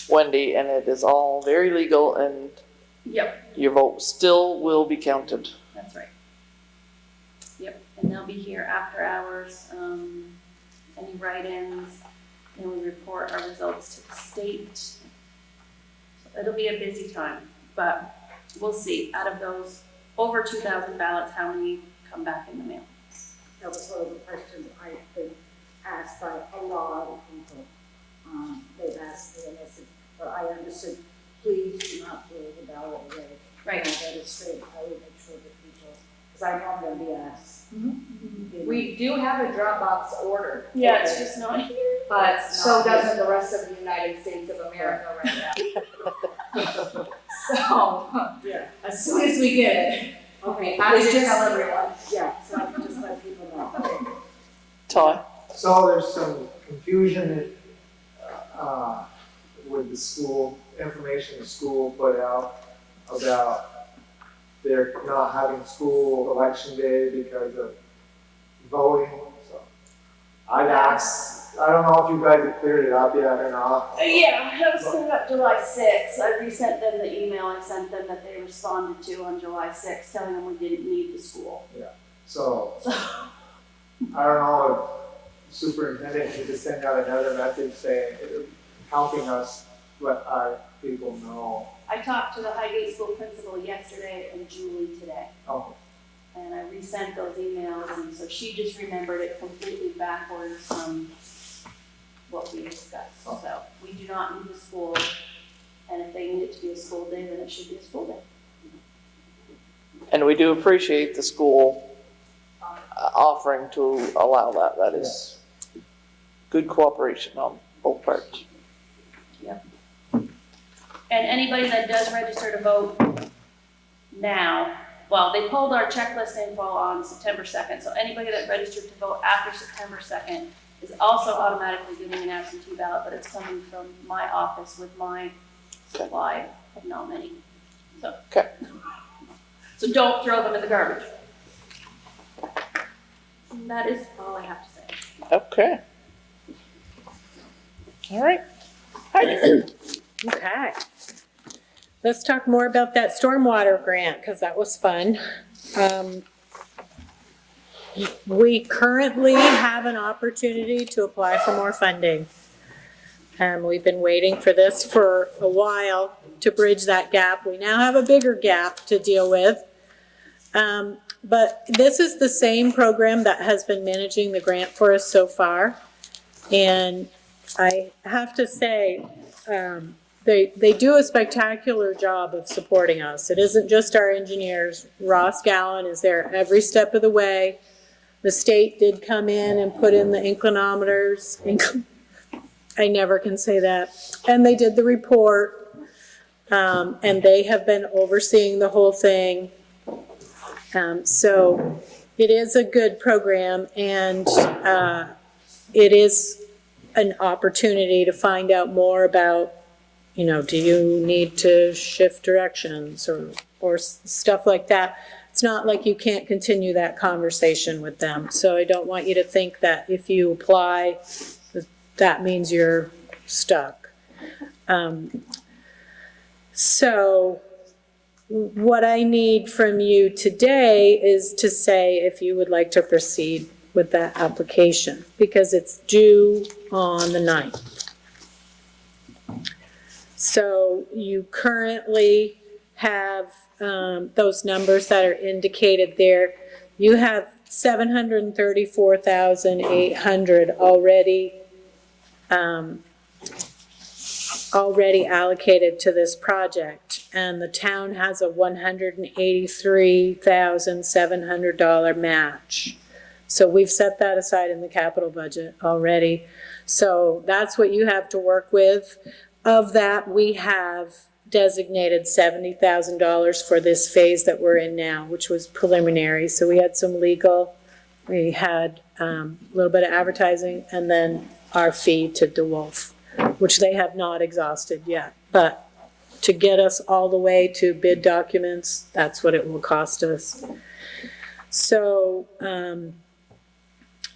Wendy, and it is all very legal, and Yep, your vote still will be counted. that's right. Yep, and they'll be here after hours, any write-ins, and we report our results to the state. So it'll be a busy time, but we'll see. Out of those over 2,000 ballots, how many come back in the mail? That was one of the questions I've been asked by a lot of people. They've asked me, and I said, but I understood, please do not throw the ballot away. Right. That is straight, I will make sure that people, because I know I'm gonna be asked. We do have a Dropbox ordered. Yeah, it's just not here. But It's so not doesn't the rest of the United States of America right now. So, Yeah. as soon as we get it, Okay. I would it's just tell everyone. Yeah, so I can just let people know. Ty? So there's some confusion with the school, information the school put out about they're not having school election day because of voting, so. I'd ask, I don't know if you guys have cleared it up yet or not. Yeah, that was cleared up July 6th. I resent them the email I sent them that they responded to on July 6th, telling them we didn't need the school. So, I don't know if superintendent should just send out another message saying, helping us let our people know. I talked to the Highgate School principal yesterday and Julie today. Oh, And I resent those emails, and so she just remembered it completely backwards from what we discussed. So we do not need the school, and if they need it to be a school day, then it should be a school day. And we do appreciate the school offering to allow that. That is good cooperation on both parts. Yep. And anybody that does register to vote now, well, they pulled our checklist info on September 2nd, so anybody that registered to vote after September 2nd is also automatically getting an absentee ballot, but it's coming from my office with my supply of not many. So. Okay. So don't throw them in the garbage. And that is all I have to say. Okay. All right. Okay. Let's talk more about that stormwater grant, because that was fun. We currently have an opportunity to apply for more funding. We've been waiting for this for a while to bridge that gap. We now have a bigger gap to deal with. But this is the same program that has been managing the grant for us so far. And I have to say, they do a spectacular job of supporting us. It isn't just our engineers. Ross Gallen is there every step of the way. The state did come in and put in the inclinometers. I never can say that. And they did the report. And they have been overseeing the whole thing. So it is a good program, and it is an opportunity to find out more about, do you need to shift directions or stuff like that. It's not like you can't continue that conversation with them. So I don't want you to think that if you apply, that means you're stuck. So what I need from you today is to say if you would like to proceed with that application, because it's due on the 9th. So you currently have those numbers that are indicated there. You have $734,800 already allocated to this project, and the town has a $183,700 match. So we've set that aside in the capital budget already. So that's what you have to work with. Of that, we have designated $70,000 for this phase that we're in now, which was preliminary. So we had some legal, we had a little bit of advertising, and then our fee to DeWolf, which they have not exhausted yet. But to get us all the way to bid documents, that's what it will cost us. So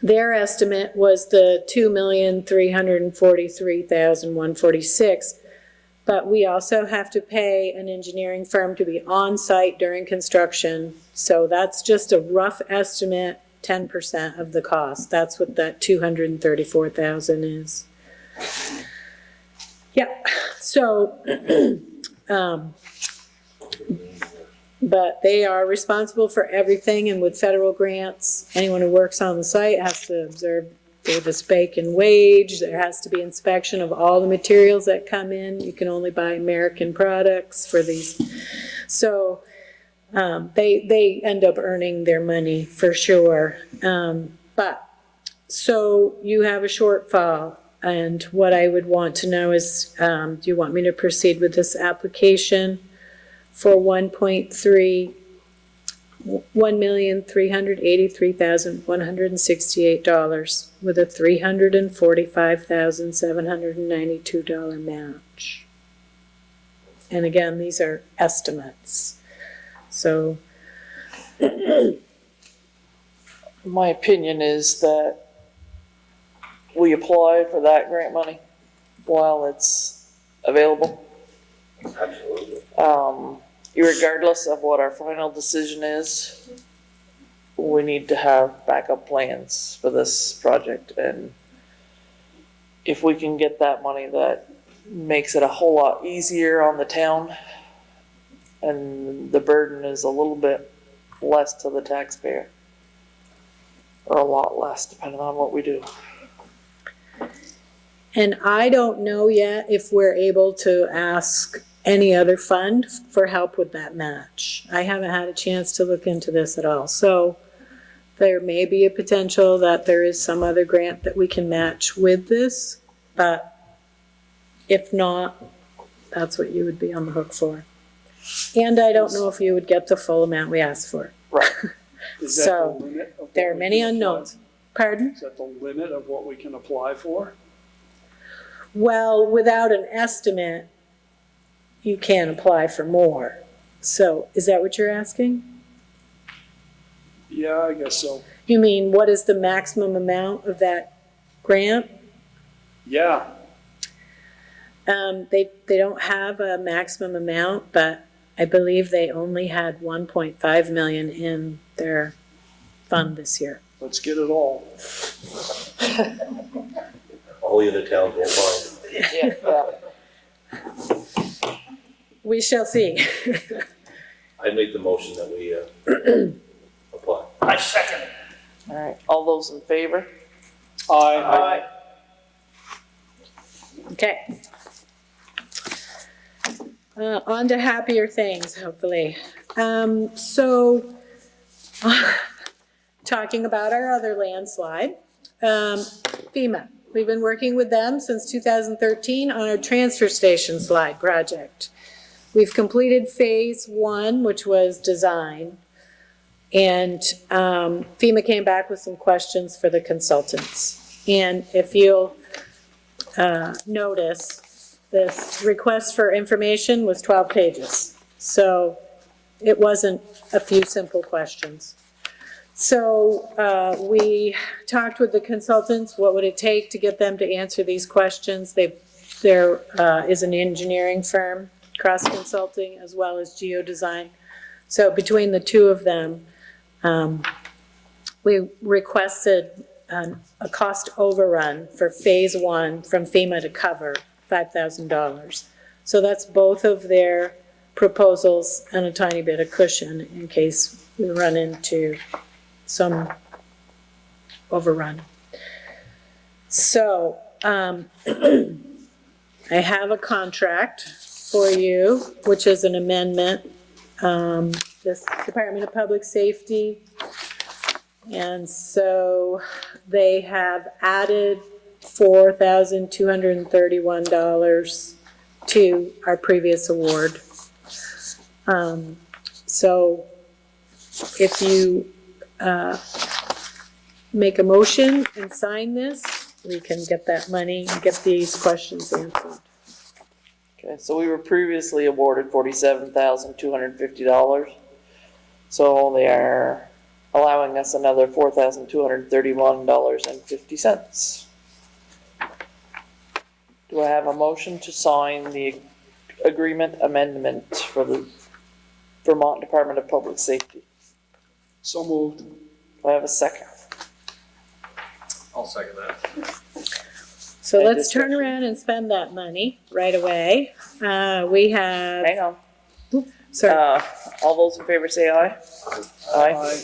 their estimate was the $2,343,146. But we also have to pay an engineering firm to be on site during construction. So that's just a rough estimate, 10% of the cost. That's what that $234,000 is. Yep. So, but they are responsible for everything, and with federal grants, anyone who works on the site has to observe Davis Bacon wage. There has to be inspection of all the materials that come in. You can only buy American products for these. So they end up earning their money for sure. But so you have a shortfall, and what I would want to know is, do you want me to proceed with this application for $1,383,168 with a $345,792 match? And again, these are estimates. So My opinion is that we apply for that grant money while it's available. Absolutely. Regardless of what our final decision is, we need to have backup plans for this project. And if we can get that money, that makes it a whole lot easier on the town, and the burden is a little bit less to the taxpayer, or a lot less, depending on what we do. And I don't know yet if we're able to ask any other fund for help with that match. I haven't had a chance to look into this at all. So there may be a potential that there is some other grant that we can match with this, but if not, that's what you would be on the hook for. And I don't know if you would get the full amount we asked for. Right. Is that So, the limit of what there are we many can apply? unknowns. Pardon? Is that the limit of what we can apply for? Well, without an estimate, you can't apply for more. So, is that what you're asking? Yeah, I guess so. You mean, what is the maximum amount of that grant? Yeah, They don't have a maximum amount, but I believe they only had 1.5 million in their fund this year. let's get it all. All the other towns won't mind. Yeah. We shall see. I'd make the motion that we, apply. I second it. All right, all those in favor? Aye. Okay. On to happier things, hopefully. So, talking about our other landslide, FEMA. We've been working with them since 2013 on our transfer station slide project. We've completed phase 1, which was design, and FEMA came back with some questions for the consultants. And if you'll notice, this request for information was 12 pages. So it wasn't a few simple questions. So we talked with the consultants, what would it take to get them to answer these questions? There is an engineering firm, Cross Consulting, as well as Geodesign. So between the two of them, we requested a cost overrun for phase 1 from FEMA to cover $5,000. So that's both of their proposals and a tiny bit of cushion in case we run into some overrun. So I have a contract for you, which is an amendment. This Department of Public Safety. And so they have added $4,231 to our previous award. So if you make a motion and sign this, we can get that money and get these questions answered. Okay, so we were previously awarded $47,250. So they are allowing us another $4,231.50. Do I have a motion to sign the agreement amendment for the Vermont Department of Public Safety? So moved. Do I have a second? I'll second that. So Any let's turn discussion? around and spend that money right away. We have, Hang on. sorry, All those in favor say aye. Aye.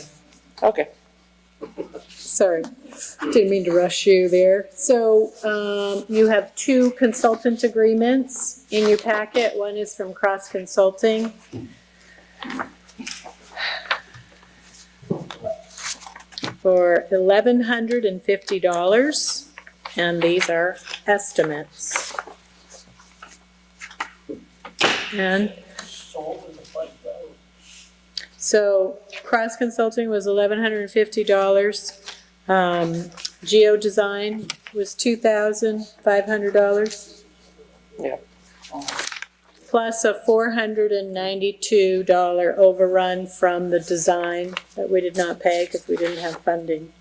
Okay. sorry, didn't mean to rush you there. So, you have two consultant agreements in your packet. One is from Cross Consulting. For $1,150, and these are estimates. And so Cross Consulting was $1,150. Geo Design was $2,500. Yeah. Plus a $492 overrun from the design that we did not pay because we didn't have funding.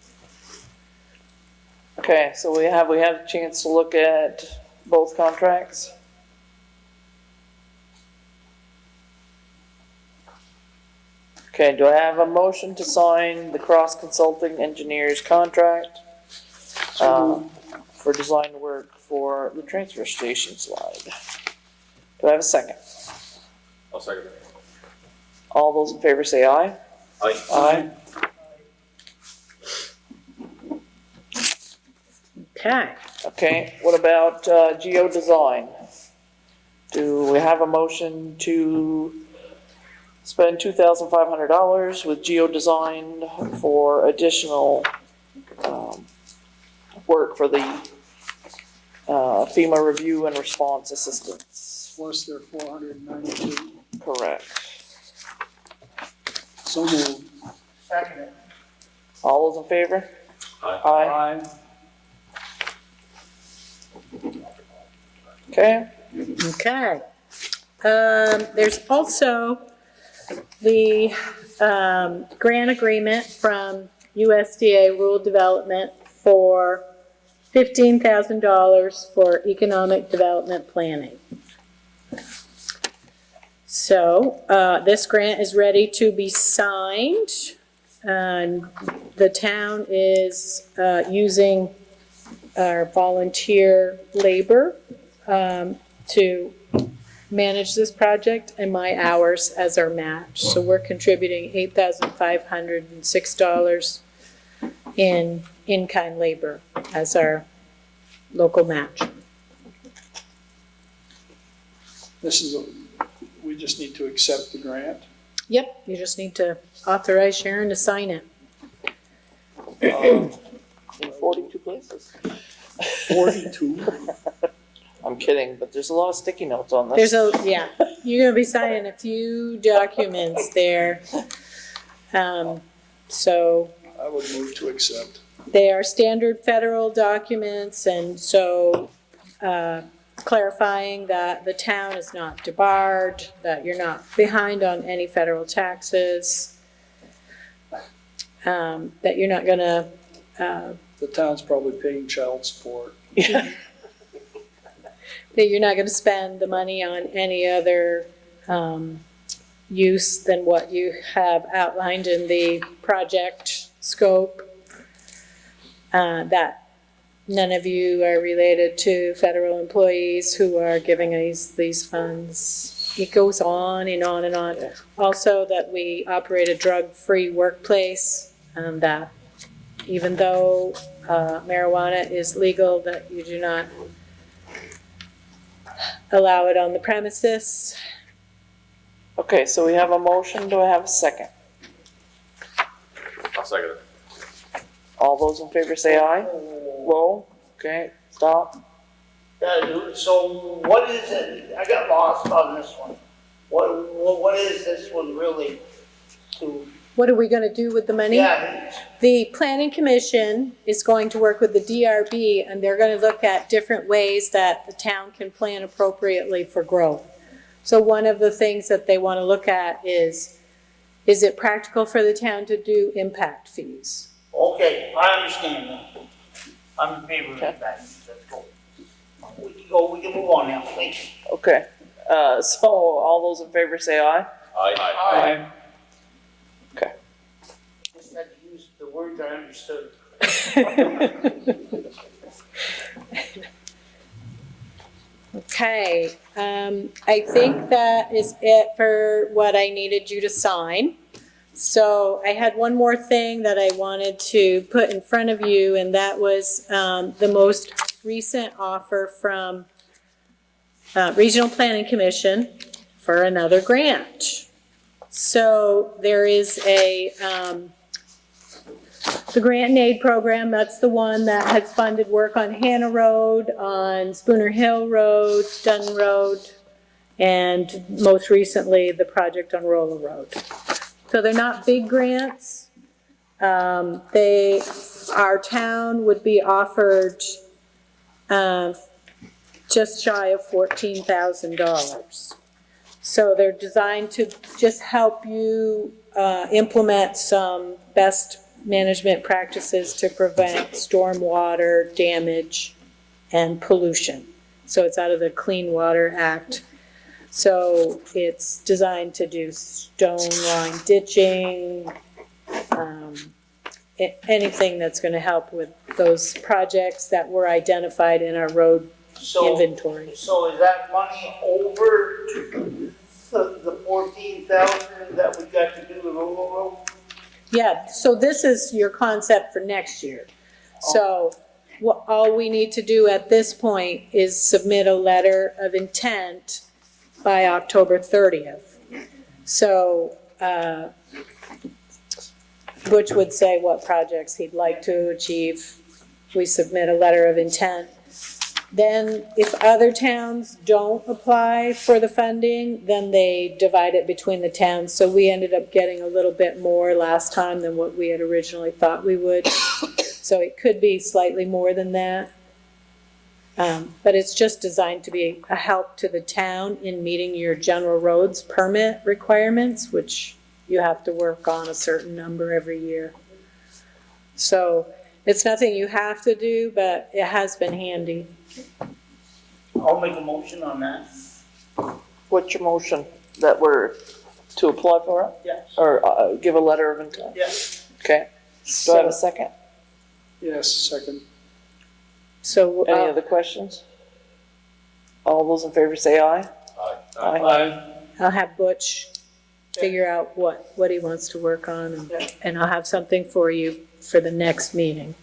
Okay, so we have a chance to look at both contracts. Okay, do I have a motion to sign the Cross Consulting Engineers contract for design work for the transfer station slide? Do I have a second? I'll second that. All those in favor say aye. Aye. Aye. Okay. Okay, what about Geo Design? Do we have a motion to spend $2,500 with Geo Design for additional work for the FEMA review and response assistance? Plus their 492. Correct. So moved. Second it. All those in favor? Aye. Aye. Okay, Okay. There's also the grant agreement from USDA Rural Development for $15,000 for economic development planning. So this grant is ready to be signed. And the town is using our volunteer labor to manage this project and my hours as our match. So we're contributing $8,506 in in-kind labor as our local match. We just need to accept the grant. Yep, you just need to authorize Sharon to sign it. in 42 places. 42. I'm kidding, but there's a lot of sticky notes on this. Yeah, you're gonna be signing a few documents there. So I would move to accept. they are standard federal documents, and so clarifying that the town is not debarred, that you're not behind on any federal taxes, that you're not gonna, The town's probably paying child support. that you're not gonna spend the money on any other use than what you have outlined in the project scope. That none of you are related to federal employees who are giving us these funds. It goes on and on and on. Also, that we operate a drug-free workplace, that even though marijuana is legal, that you do not allow it on the premises. Okay, so we have a motion. Do I have a second? I'll second it. All those in favor say aye. Whoa, okay, stop. So what is it, I got lost on this one. What is this one really to? What are we gonna do with the money? Yeah, The planning commission is going to work with the DRB, and they're gonna look at different ways that the town can plan appropriately for growth. So one of the things that they wanna look at is it practical for the town to do impact fees? okay, I understand that. I'm in favor of that, let's go. We can move on now, thank you. Okay, so all those in favor say aye. Aye. Just had to use the words I understood. Okay, I think that is it for what I needed you to sign. So I had one more thing that I wanted to put in front of you, and that was the most recent offer from Regional Planning Commission for another grant. So there is the grant and aid program, that's the one that has funded work on Hannah Road, on Spooner Hill Road, Dunn Road, and most recently, the project on Roller Road. So they're not big grants. Our town would be offered just shy of $14,000. So they're designed to just help you implement some best management practices to prevent stormwater damage and pollution. So it's out of the Clean Water Act. So it's designed to do stone line ditching, anything that's going to help with those projects that were identified in our road inventory. So is that money over the 14,000 that we got to do the road? Yeah, so this is your concept for next year. So all we need to do at this point is submit a letter of intent by October 30th. So Butch would say what projects he'd like to achieve. We submit a letter of intent. Then if other towns don't apply for the funding, then they divide it between the towns. So we ended up getting a little bit more last time than what we had originally thought we would. So it could be slightly more than that. But it's just designed to be a help to the town in meeting your general roads permit requirements, which you have to work on a certain number every year. So it's nothing you have to do, but it has been handy. I'll make a motion on that. What's your motion? That we're to apply for it? Yes. Or give a letter of intent? Yes. Okay. Do I have a second? Yes, second. So Any other questions? All those in favor say aye. Aye. I'll have Butch figure out what he wants to work on, and I'll have something for you for the next meeting.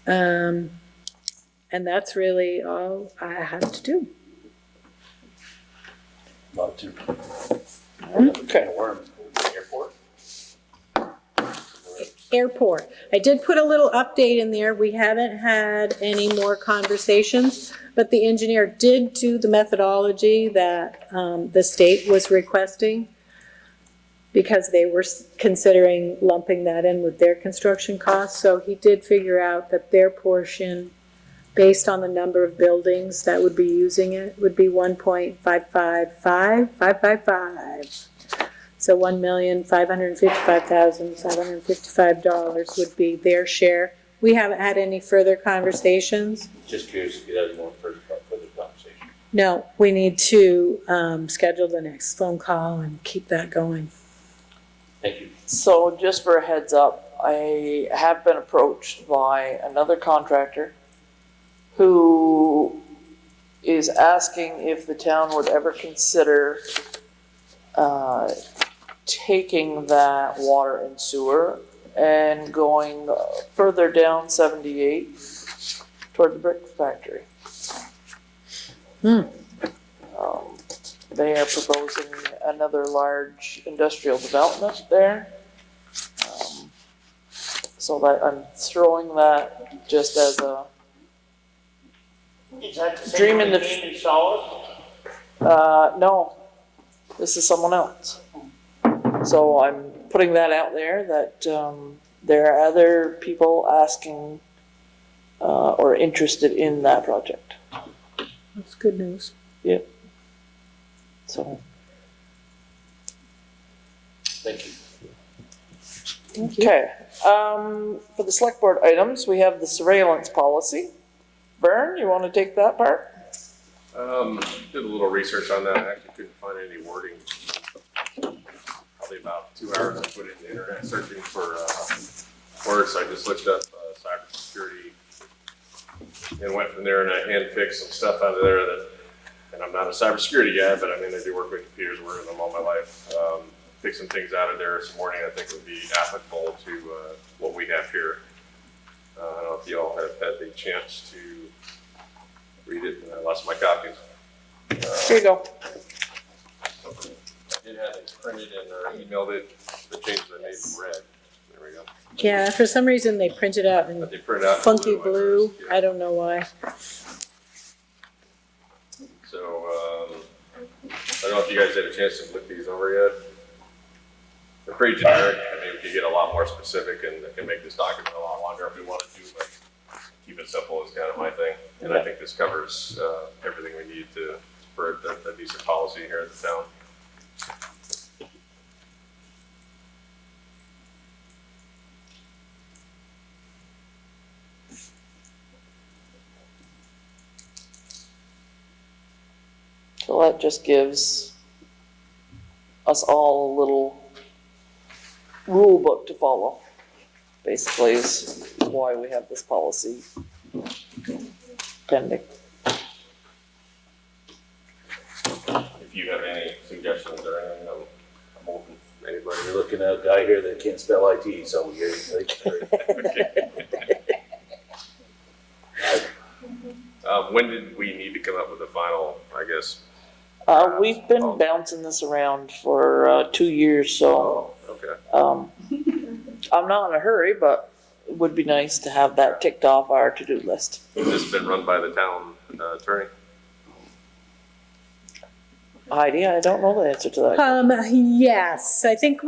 And that's really all I have to do. About to. Okay. Airport. I did put a little update in there. We haven't had any more conversations, but the engineer did do the methodology that the state was requesting, because they were considering lumping that in with their construction costs. So he did figure out that their portion, based on the number of buildings that would be using it, would be $1.555555. So $1,555,755 would be their share. We haven't had any further conversations. Just curious if you had any more further conversation. No, we need to schedule the next phone call and keep that going. Thank you. So just for a heads up, I have been approached by another contractor who is asking if the town would ever consider taking that water and sewer and going further down 78 toward the brick factory. They are proposing another large industrial development there. So that I'm throwing that just as a Is that the Dream same in the that came in solid? No, this is someone else. So I'm putting that out there that, there are other people asking, or interested in that project. That's good news. So, Thank you. okay. For the select board items, we have the surveillance policy. Vern, you want to take that part? Did a little research on that. I actually couldn't find any wording. Probably about 2 hours I put in the internet searching for words. So I just looked up cybersecurity and went from there, and I handpicked some stuff out of there that, and I'm not a cybersecurity guy, but I mean, I do work with computers, work with them all my life. Pick some things out of there this morning I think would be applicable to what we have here. I don't know if you all have had the chance to read it. I lost my copies. Here you go. I did have it printed and emailed it. The changes I made in red. There we go. Yeah, for some reason they printed out in But they printed out in funky blue at blue. first, I don't know why. So, I don't know if you guys had a chance to look these over yet. They're pretty generic. I mean, we could get a lot more specific and can make this document a lot longer if we wanted to, but keep it simple is kind of my thing. And I think this covers everything we need for a decent policy here at the town. So that just gives us all a little rule book to follow, basically, is why we have this policy pending. If you have any suggestions or anything, I'm open to anybody. You're looking at a guy here that can't spell IT, so you're. When did we need to come up with the final, I guess? We've been bouncing this around for 2 years, so Okay. I'm not in a hurry, but it would be nice to have that ticked off our to-do list. Has this been run by the town attorney? Heidi, I don't know the answer to that. Yes, I think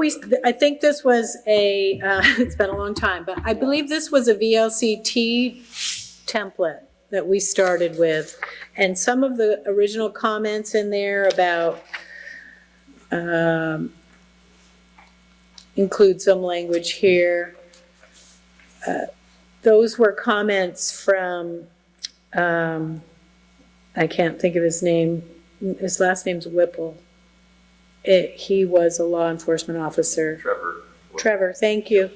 this was a, it's been a long time, but I believe this was a VLCT template that we started with. And some of the original comments in there about, include some language here. Those were comments from, I can't think of his name. His last name's Whipple. He was a law enforcement officer. Trevor, thank you.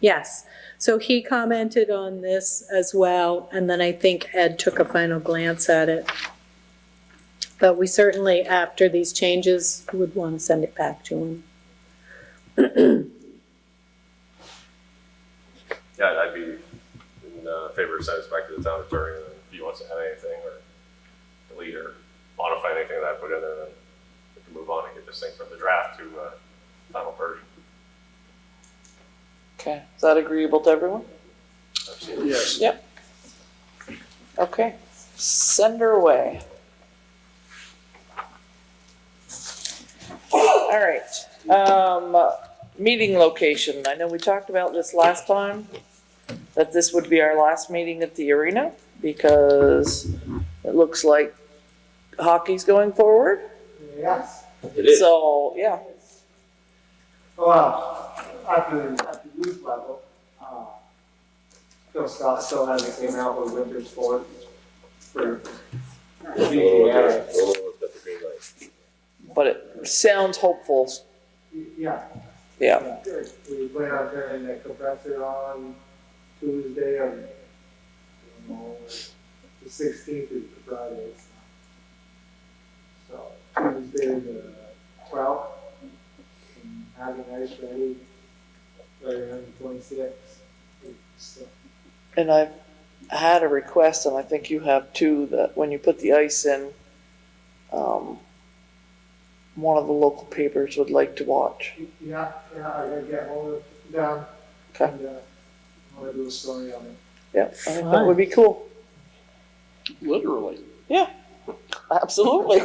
Yes, so he commented on this as well, and then I think Ed took a final glance at it. But we certainly, after these changes, would want to send it back to him. Yeah, I'd be in favor of sending this back to the town attorney, and if he wants to add anything or delete or modify anything that I put in there, then we can move on and get this thing from the draft to final version. Okay, is that agreeable to everyone? Yes. Yep. Okay, send her away. All right, meeting location. I know we talked about this last time, that this would be our last meeting at the arena because it looks like hockey's going forward. Yes. It is. So, yeah. Well, at the youth level, Phil Scott still hasn't came out with winter sports for Yeah. But it sounds hopeful. Yeah. Yeah. Good. We plan on turning the compressor on Tuesday or, I don't know, the 16th is the Friday. So Tuesday the 12th, and having ice ready right around the 26th. So, And I've had a request, and I think you have too, that when you put the ice in, one of the local papers would like to watch. yeah, I gotta get hold of them. Okay. And, I'm gonna do a story on it. Yeah, I think that would be cool. Literally. Absolutely.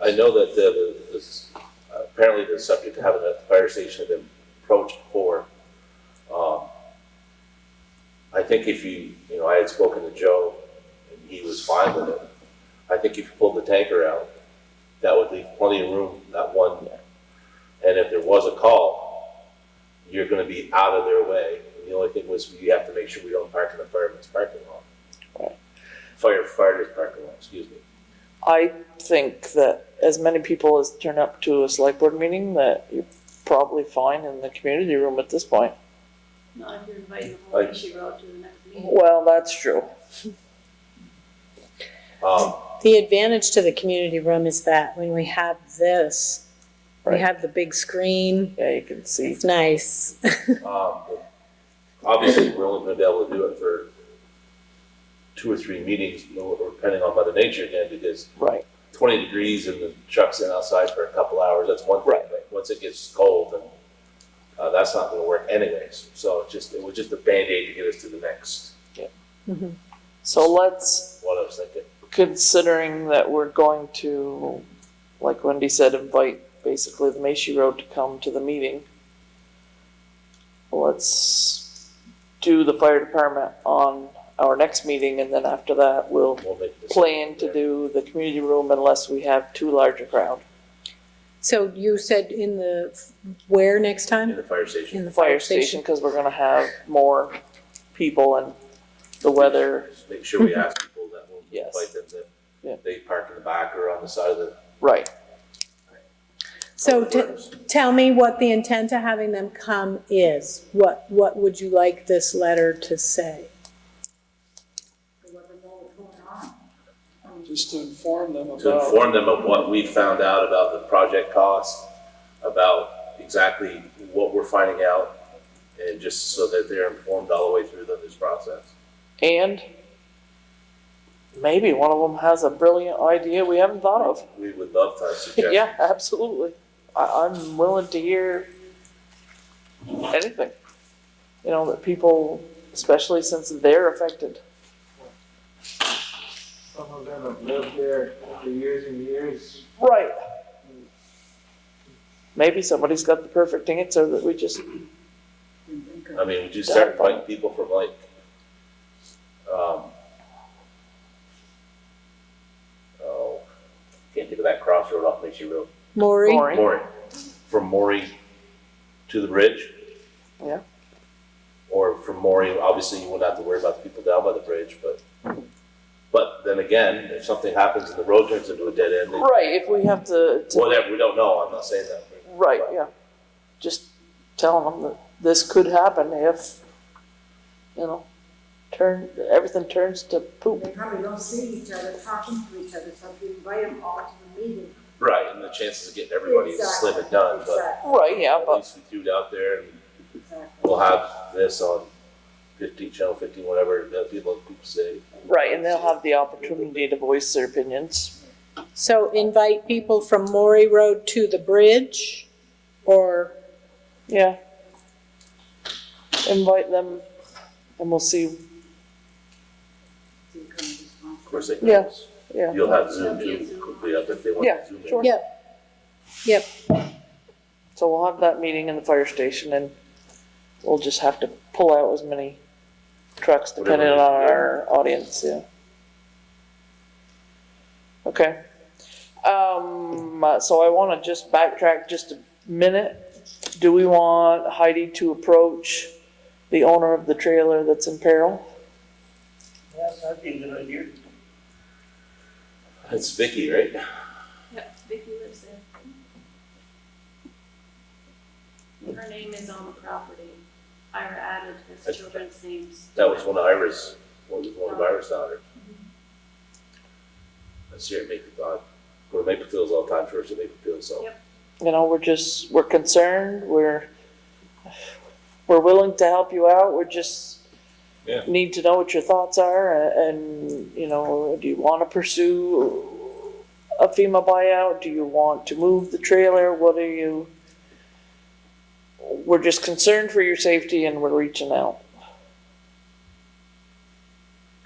I know that this, apparently the subject of having a fire station had been approached before. I think if you know, I had spoken to Joe and he was fine with it. I think if you pulled the tanker out, that would leave plenty of room, that one. And if there was a call, you're gonna be out of their way. And the only thing was, we have to make sure we don't park in the fireman's parking lot. Right. Firefighter's parking lot, excuse me. I think that as many people as turn up to a select board meeting, that you're probably fine in the community room at this point. Not if you're inviting the whole issue road to the next meeting. Well, that's true. The advantage to the community room is that when we have this, we Right. have the big screen. Yeah, you can see. It's nice. Obviously, we're only gonna be able to do it for 2 or 3 meetings, depending on Mother Nature again, because Right. 20 degrees and the truck's in outside for a couple hours, that's one thing. Right. But once it gets cold, then that's not gonna work anyways. So it was just a Band-Aid to get us to the next, So let's, what I was thinking. considering that we're going to, like Wendy said, invite basically the Macy Road to come to the meeting, let's do the fire department on our next meeting, and then after that, we'll We'll make a decision. plan to do the community room unless we have too large a crowd. So you said in the, where next In time? the fire station. In the Fire station, because we're gonna have more people and the weather, Just make sure we ask people that will Yes. invite them Yeah. that they park in the back or on the side of the. right. So tell me what the intent of having them come is. What would you like this letter to say? Just to inform them To about. inform them of what we found out about the project costs, about exactly what we're finding out, and just so that they're informed all the way through this process. And maybe one of them has a brilliant idea we haven't thought of. We would love to suggest. Yeah, absolutely. I'm willing to hear anything. You know, that people, especially since they're affected. Some of them have lived there for years and years. Right. Maybe somebody's got the perfect answer that we just, I mean, would you start inviting people from like, can't think of that crossroad off Macy Road. Maury? Maury, from Maury to the bridge. Yeah. Or from Maury, obviously you wouldn't have to worry about the people down by the bridge, but then again, if something happens and the road turns into a dead end, right, if we have to. whatever, we don't know, I'm not saying that. Right, yeah. Just telling them that this could happen if, you know, everything turns to poop. They probably don't see each other, talking to each other, so if you invite them all to the meeting. Right, and the chances of getting everybody is slim and none, but Right, yeah, at but, least we threw it out there and we'll have this on 15, channel 15, whatever, that people say. right, and they'll have the opportunity to voice their opinions. So invite people from Maury Road to the bridge, or, Yeah. Invite them and we'll see. Of course they can. Yeah, yeah. You'll have Zoom too, quickly up if they want Yeah, to Zoom in. sure. yep. So we'll have that meeting in the fire station and we'll just have to pull out as many trucks depending on our audience, yeah. Okay. So I wanna just backtrack just a minute. Do we want Heidi to approach the owner of the trailer that's in peril? Yes, that'd be a good idea. It's Vicky, right? Yep, Vicky lives there. Her name is on the property. Ira added his children's names. That was one of Ira's daughters. I see her at Maplefield. Go to Maplefields all the time, first at Maplefield, so. Yep. You know, we're concerned, we're willing to help you out, we're just Yeah. need to know what your thoughts are, and, you know, do you wanna pursue a FEMA buyout? Do you want to move the trailer? We're just concerned for your safety and we're reaching out.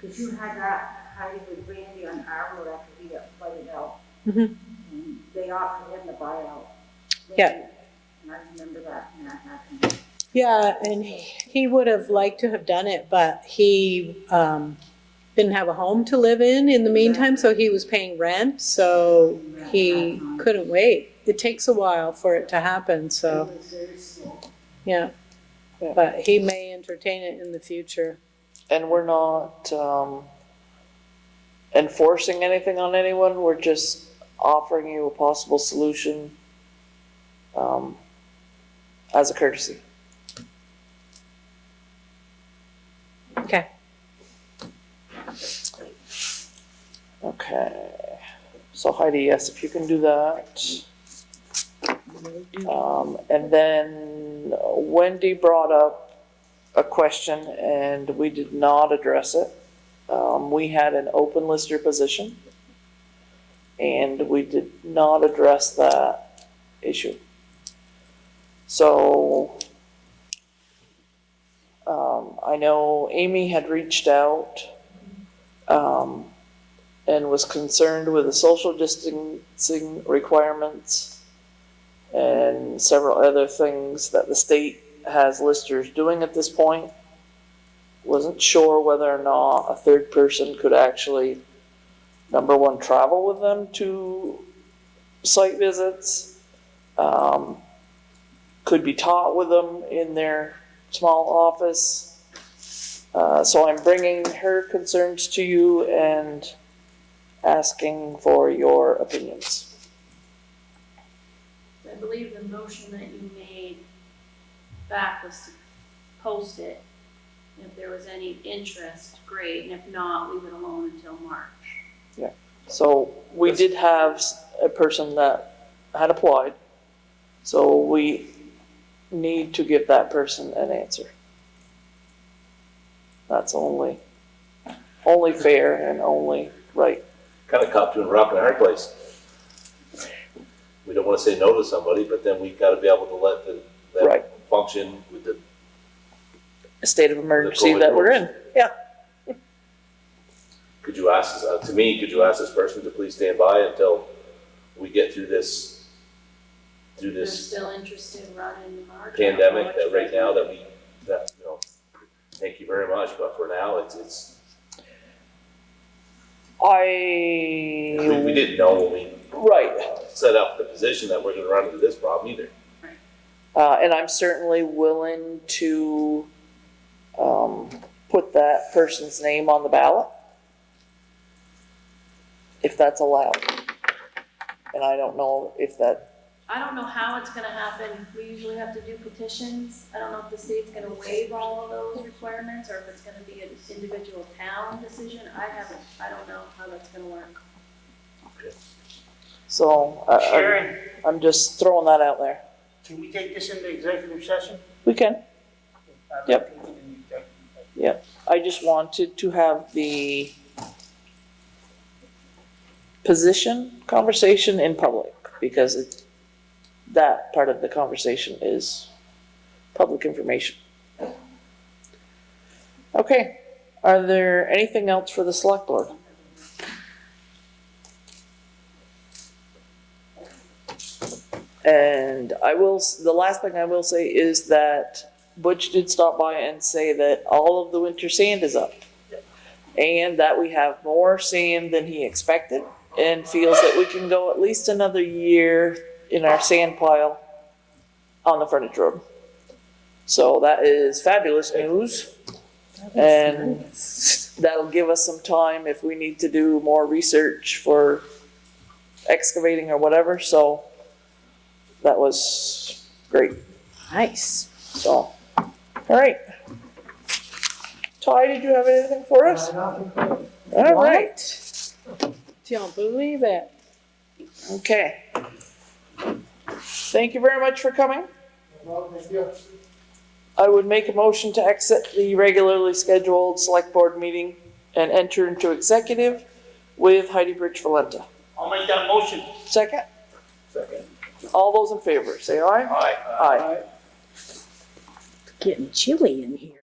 Cause you had that, Heidi with Randy on our road after he got flooded out. Mhm. And they offered him the buyout. Yeah. And I remember that, and that happened. Yeah, and he would have liked to have done it, but he didn't have a home to live in the meantime, so he was paying rent, so he couldn't wait. It takes a while for it to happen, so, It was very slow. yeah. But he may entertain it in the future. And we're not, enforcing anything on anyone, we're just offering you a possible solution, as a courtesy. Okay. Okay, so Heidi, yes, if you can do that. And then Wendy brought up a question and we did not address it. We had an open lister position and we did not address that issue. So, I know Amy had reached out, and was concerned with the social distancing requirements and several other things that the state has listers doing at this point. Wasn't sure whether or not a third person could actually, number one, travel with them to site visits, could be taught with them in their small office. So I'm bringing her concerns to you and asking for your opinions. I believe the motion that you made back was to post it. If there was any interest, great, and if not, leave it alone until March. Yeah. So we did have a person that had applied, so we need to give that person an answer. That's only fair and only right. Kind of caught between a rock and a hard place. We don't want to say no to somebody, but then we've got to be able to let that Right. function with the State of emergency that we're in. Yeah. Could you ask, to me, could you ask this person to please stand by until we get through this They're still interested in running March. pandemic, that right now that you know, thank you very much, but for now, it's, we didn't know when we Right. set up the position that we're gonna run into this problem either. And I'm certainly willing to, put that person's name on the ballot, if that's allowed. And I don't know if that, I don't know how it's gonna happen. We usually have to do petitions. I don't know if the state's gonna waive all of those requirements or if it's gonna be an individual town decision. I don't know how that's gonna work. so, Sharon, I'm just throwing that out there. can we take this into executive session? We can. Yep. Yep, I just wanted to have the position conversation in public, because that part of the conversation is public information. Okay, are there anything else for the select board? And the last thing I will say is that Butch did stop by and say that all of the winter sand is up. And that we have more sand than he expected, and feels that we can go at least another year in our sand pile on the frontage road. So that is fabulous news. And that'll give us some time if we need to do more research for excavating or whatever, so that was great. Nice. So, all right. Ty, did you have anything for us? All right. Don't believe it. Okay. Thank you very much for coming. Well, thank you. I would make a motion to exit the regularly scheduled select board meeting and enter into executive with Heidi Bridge Valenta. I'll make that motion. Second? Second. All those in favor, say aye. Aye. Aye. Getting chilly in here.